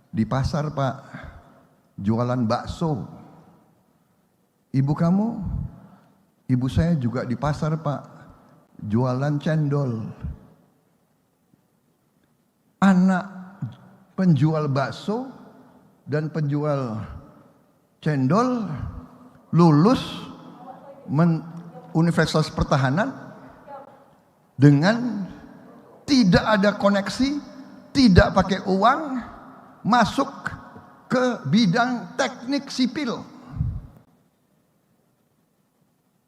C: di pasar, Pak, jualan bakso. Ibu kamu? Ibu saya juga di pasar, Pak, jualan cendol. Anak penjual bakso dan penjual cendol lulus Universitas Pertahanan dengan tidak ada koneksi, tidak pakai uang, masuk ke bidang teknik sipil.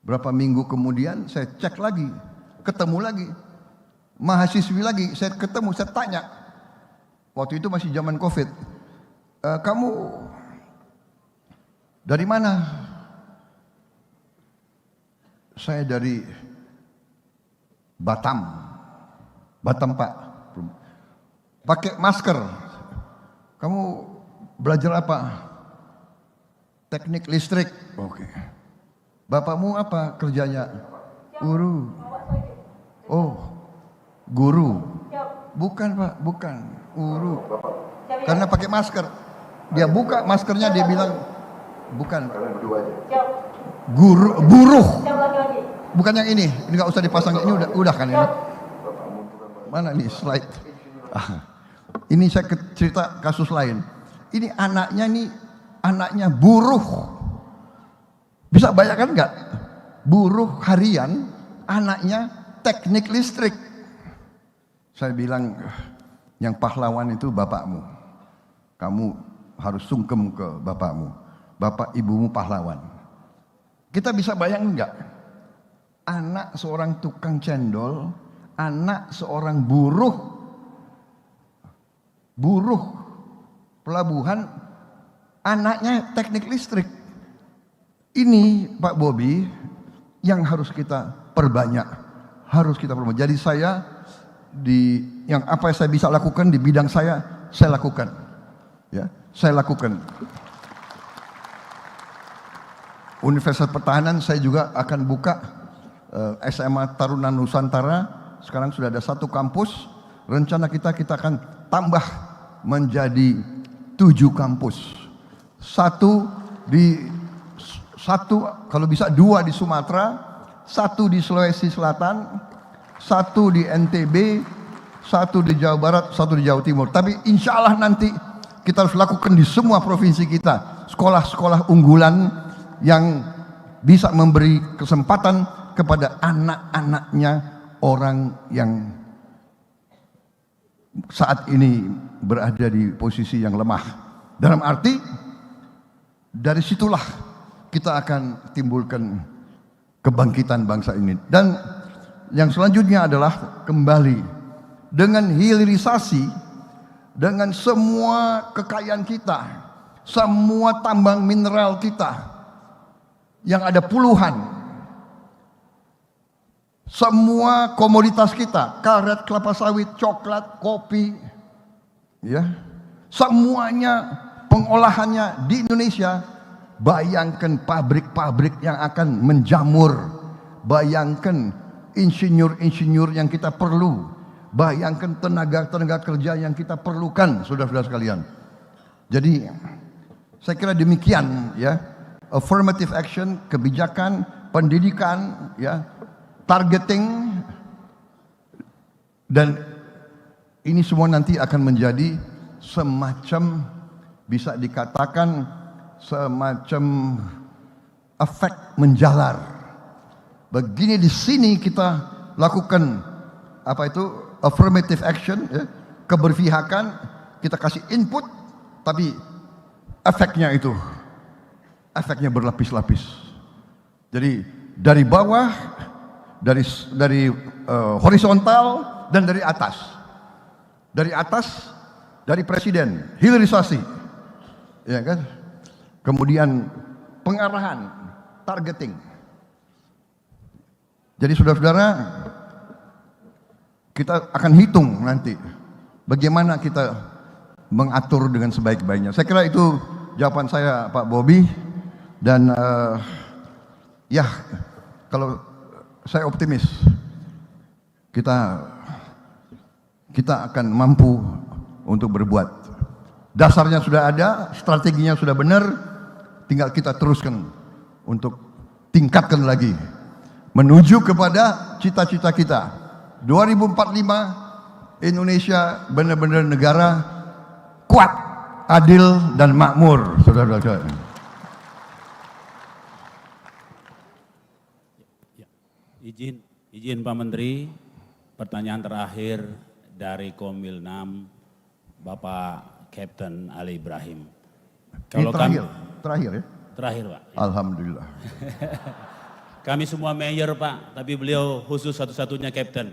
C: Berapa minggu kemudian saya cek lagi, ketemu lagi, mahasiswi lagi, saya ketemu, saya tanya. Waktu itu masih zaman COVID. Kamu dari mana? Saya dari Batam. Batam, Pak. Pakai masker. Kamu belajar apa? Teknik listrik. Oke. Bapakmu apa kerjanya? Guru. Oh, guru. Bukan, Pak, bukan. Guru. Karena pakai masker. Dia buka maskernya, dia bilang, bukan. Guru, buruh. Bukan yang ini nggak usah dipasang. Ini udah kan ini. Mana nih slide? Ini saya cerita kasus lain. Ini anaknya buruh. Bisa bayangkan nggak? Buruh harian, anaknya teknik listrik. Saya bilang, yang pahlawan itu bapakmu. Kamu harus sungkem ke bapakmu. Bapak ibumu pahlawan. Kita bisa bayangkan nggak? anak seorang tukang cendol, anak seorang buruh pelabuhan, anaknya teknik listrik. Ini Pak Bobi yang harus kita perbanyak, Jadi saya yang apa yang saya bisa lakukan di bidang saya lakukan. Ya, saya lakukan. Universitas Pertahanan saya juga akan buka SMA Taruna Nusantara. Sekarang sudah ada 1 kampus. Rencana kita akan tambah menjadi 7 kampus. 1 kalau bisa 2 di Sumatera, 1 di Sulawesi Selatan, 1 di NTB, 1 di Jawa Barat, 1 di Jawa Timur. Tapi insya Allah nanti kita harus lakukan di semua provinsi kita. Sekolah-sekolah unggulan yang bisa memberi kesempatan kepada anak-anaknya orang yang saat ini berada di posisi yang lemah. Dalam arti dari situlah kita akan timbulkan kebangkitan bangsa ini. Dan yang selanjutnya adalah kembali dengan hilirisasi, dengan semua kekayaan kita, semua tambang mineral kita yang ada puluhan, semua komoditas kita, karet, kelapa sawit, coklat, kopi, ya, semuanya pengolahannya di Indonesia. Bayangkan pabrik-pabrik yang akan menjamur, bayangkan insinyur-insinyur yang kita perlu, bayangkan tenaga-tenaga kerja yang kita perlukan, saudara-saudara sekalian. Jadi saya kira demikian, ya. Affirmative action, kebijakan, pendidikan, ya, targeting, dan ini semua nanti akan menjadi semacam, bisa dikatakan semacam efek menjalar. Begini di sini kita lakukan apa itu affirmative action, ya, keberpihakan, kita kasih input, tapi efeknya efeknya berlapis-lapis. Jadi dari bawah, dari horizontal dan dari atas. Dari atas, dari presiden, hilirisasi, ya kan? Kemudian pengarahan, targeting. Jadi saudara-saudara, kita akan hitung nanti bagaimana kita mengatur dengan sebaik-baiknya. Saya kira itu jawaban saya, Pak Bobi. Dan ya, kalau saya optimis kita akan mampu untuk berbuat. Dasarnya sudah ada, strateginya sudah benar, tinggal kita teruskan untuk tingkatkan lagi menuju kepada cita-cita kita. 2045 Indonesia benar-benar negara kuat, adil dan makmur, saudara-saudara.
B: Izin Pak Menteri, pertanyaan terakhir dari Komil 6, Bapak Kapten Ali Ibrahim.
C: Kalau terakhir ya?
B: Terakhir Pak.
C: Alhamdulillah.
B: Kami semua mayor Pak, tapi beliau khusus satu-satunya Kapten.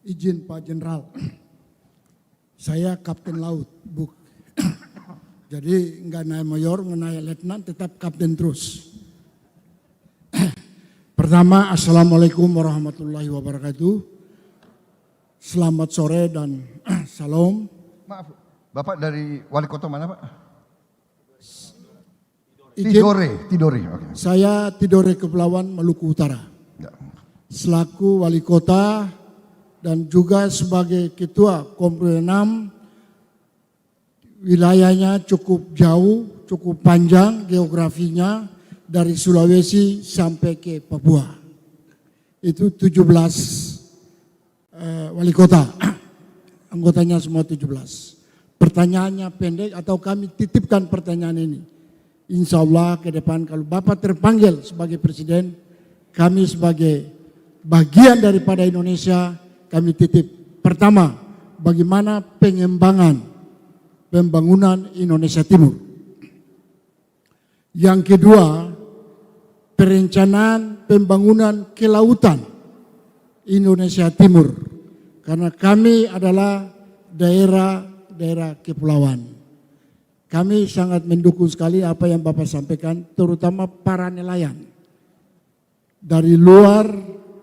E: Izin Pak Jenderal, saya Kapten Laut, jadi nggak naik mayor, nggak naik letnan, tetap kapten terus. Pertama, Assalamualaikum warahmatullahi wabarakatuh. Selamat sore dan salam.
C: Maaf, Bapak dari wali kota mana Pak? Tidore. Okay.
E: Saya Tidore Kepulauan Maluku Utara.
C: Ya.
E: Selaku wali kota dan juga sebagai ketua Kompreh 6, wilayahnya cukup jauh, cukup panjang geografinya dari Sulawesi sampai ke Papua. Itu 17 wali kota, anggotanya semua 17. Pertanyaannya pendek atau kami titipkan pertanyaan ini. Insya Allah ke depan kalau Bapak terpanggil sebagai presiden, kami sebagai bagian daripada Indonesia, kami titip. Pertama, bagaimana pembangunan Indonesia Timur. Yang kedua, perencanaan pembangunan kelautan Indonesia Timur. Karena kami adalah daerah kepulauan. Kami sangat mendukung sekali apa yang Bapak sampaikan, terutama para nelayan. Dari luar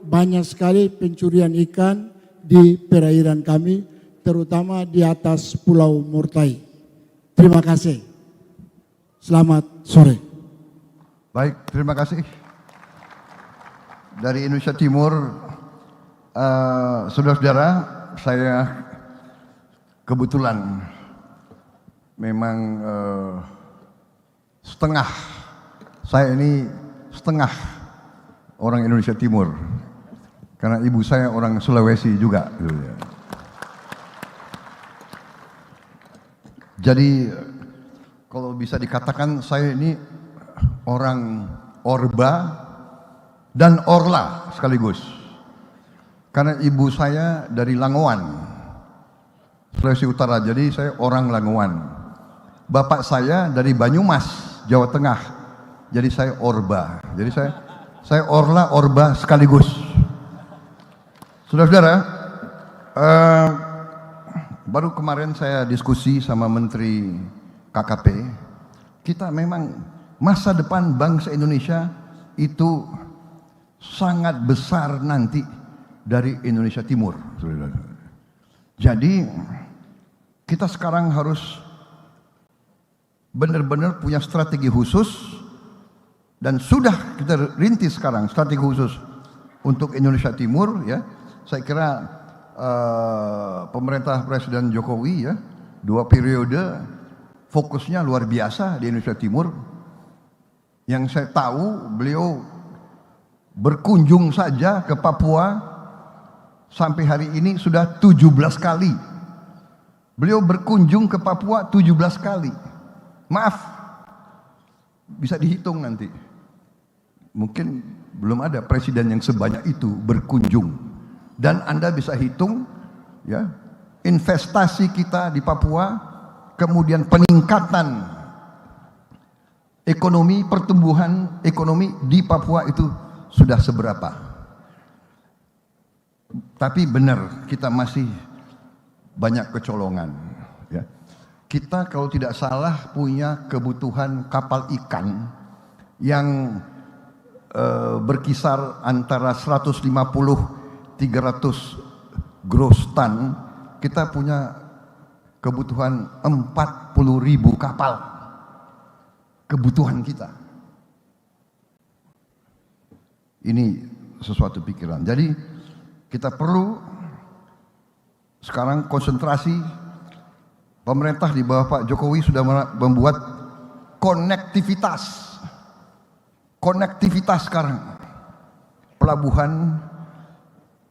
E: banyak sekali pencurian ikan di perairan kami, terutama di atas Pulau Murtai. Terima kasih. Selamat sore.
C: Baik, terima kasih. Dari Indonesia Timur, saudara-saudara, saya kebetulan memang saya ini setengah orang Indonesia Timur, karena ibu saya orang Sulawesi juga. Jadi kalau bisa dikatakan saya ini orang Orba dan Orla sekaligus. Karena ibu saya dari Langowan, Sulawesi Utara, jadi saya orang Langowan. Bapak saya dari Banyumas, Jawa Tengah, jadi saya Orba. Jadi saya Orla, Orba sekaligus. Saudara-saudara, baru kemarin saya diskusi sama Menteri KKP, kita memang masa depan bangsa Indonesia itu sangat besar nanti dari Indonesia Timur. Jadi kita sekarang harus benar-benar punya strategi khusus, dan sudah kita rintis sekarang strategi khusus untuk Indonesia Timur. Ya, saya kira pemerintah Presiden Jokowi ya 2 periode fokusnya luar biasa di Indonesia Timur. Yang saya tahu beliau berkunjung saja ke Papua sampai hari ini sudah 17 kali. Beliau berkunjung ke Papua 17 kali. Maaf, bisa dihitung nanti. Mungkin belum ada presiden yang sebanyak itu berkunjung. Dan Anda bisa hitung ya, investasi kita di Papua, kemudian peningkatan ekonomi, pertumbuhan ekonomi di Papua itu sudah seberapa. Tapi benar, kita masih banyak kecolongan. Ya. Kita kalau tidak salah punya kebutuhan kapal ikan yang berkisar antara 150-300 gross ton. Kita punya kebutuhan 40.000 kapal. Kebutuhan kita. Ini sesuatu pikiran. Jadi kita perlu sekarang konsentrasi. Pemerintah di bawah Pak Jokowi sudah membuat konektivitas. Konektivitas sekarang. Pelabuhan,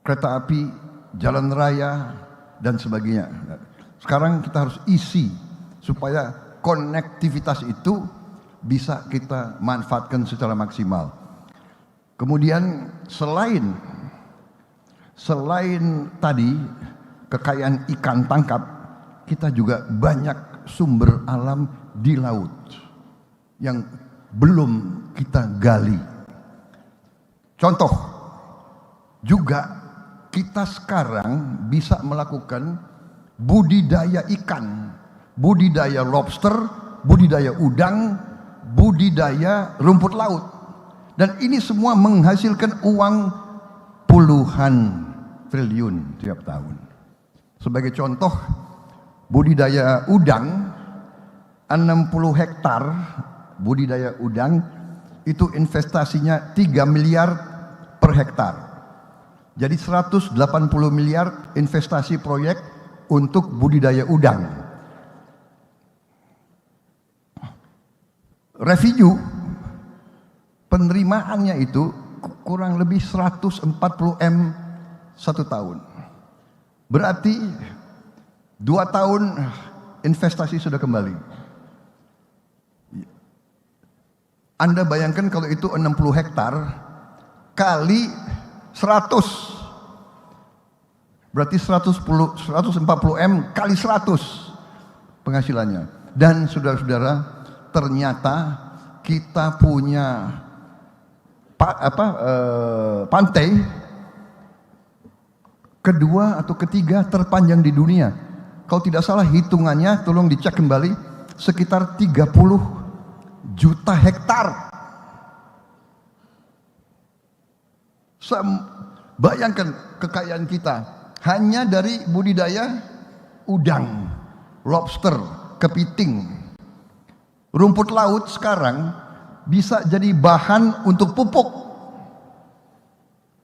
C: kereta api, jalan raya, dan sebagainya. Sekarang kita harus isi supaya konektivitas itu bisa kita manfaatkan secara maksimal. Kemudian selain tadi kekayaan ikan tangkap, kita juga banyak sumber alam di laut yang belum kita gali. Contoh, juga kita sekarang bisa melakukan budidaya ikan, budidaya lobster, budidaya udang, budidaya rumput laut. Dan ini semua menghasilkan uang puluhan triliun tiap tahun. Sebagai contoh, budidaya udang 60 hektar budidaya udang itu investasinya 3 miliar per hektar. Jadi 180 miliar investasi proyek untuk budidaya udang. Revenue penerimaannya itu kurang lebih 140 M 1 tahun. Berarti 2 tahun investasi sudah kembali. Anda bayangkan kalau itu 60 hektar kali 100. Berarti 140 M kali 100 penghasilannya. Dan saudara-saudara, ternyata kita punya pantai kedua atau ketiga terpanjang di dunia. Kalau tidak salah hitungannya, tolong dicek kembali, sekitar 30 juta hektar. Bayangkan kekayaan kita hanya dari budidaya udang, lobster, kepiting. Rumput laut sekarang bisa jadi bahan untuk pupuk.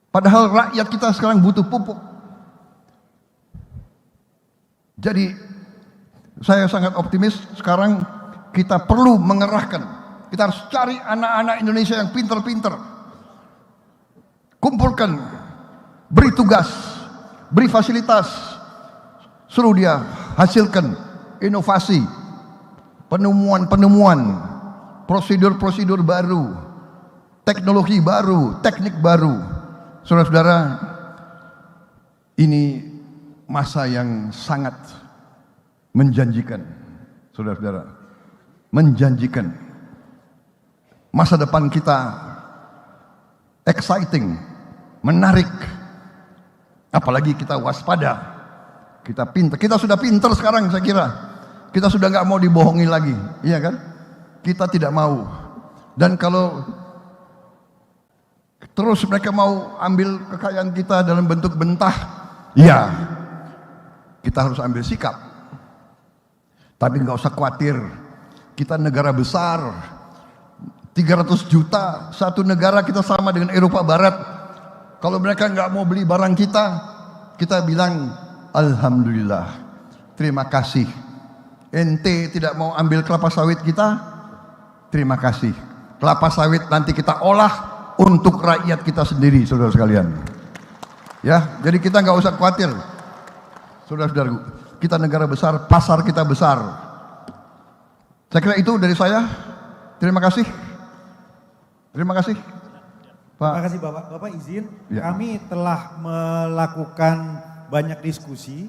C: Padahal rakyat kita sekarang butuh pupuk. Jadi saya sangat optimis sekarang kita perlu mengerahkan. Kita harus cari anak-anak Indonesia yang pinter-pinter. Kumpulkan, beri tugas, beri fasilitas, suruh dia hasilkan inovasi, penemuan-penemuan, prosedur-prosedur baru, teknologi baru, teknik baru. Saudara-saudara, ini masa yang sangat menjanjikan, saudara-saudara, menjanjikan. Masa depan kita exciting, menarik, apalagi kita waspada, kita pintar, kita sudah pintar sekarang saya kira, kita sudah nggak mau dibohongi lagi, iya kan? Kita tidak mau, dan kalau terus mereka mau ambil kekayaan kita dalam bentuk bentah, ya kita harus ambil sikap. Tapi nggak usah khawatir, kita negara besar, 300 juta, satu negara kita sama dengan Eropa Barat. Kalau mereka nggak mau beli barang kita bilang alhamdulillah, terima kasih. Ente tidak mau ambil kelapa sawit kita, terima kasih. Kelapa sawit nanti kita olah untuk rakyat kita sendiri, saudara sekalian. Ya, jadi kita nggak usah khawatir, saudara-saudara. Kita negara besar, pasar kita besar. Saya kira itu dari saya. Terima kasih. Terima kasih, Pak.
A: Terima kasih Bapak. Bapak izin,
C: Ya.
A: kami telah melakukan banyak diskusi.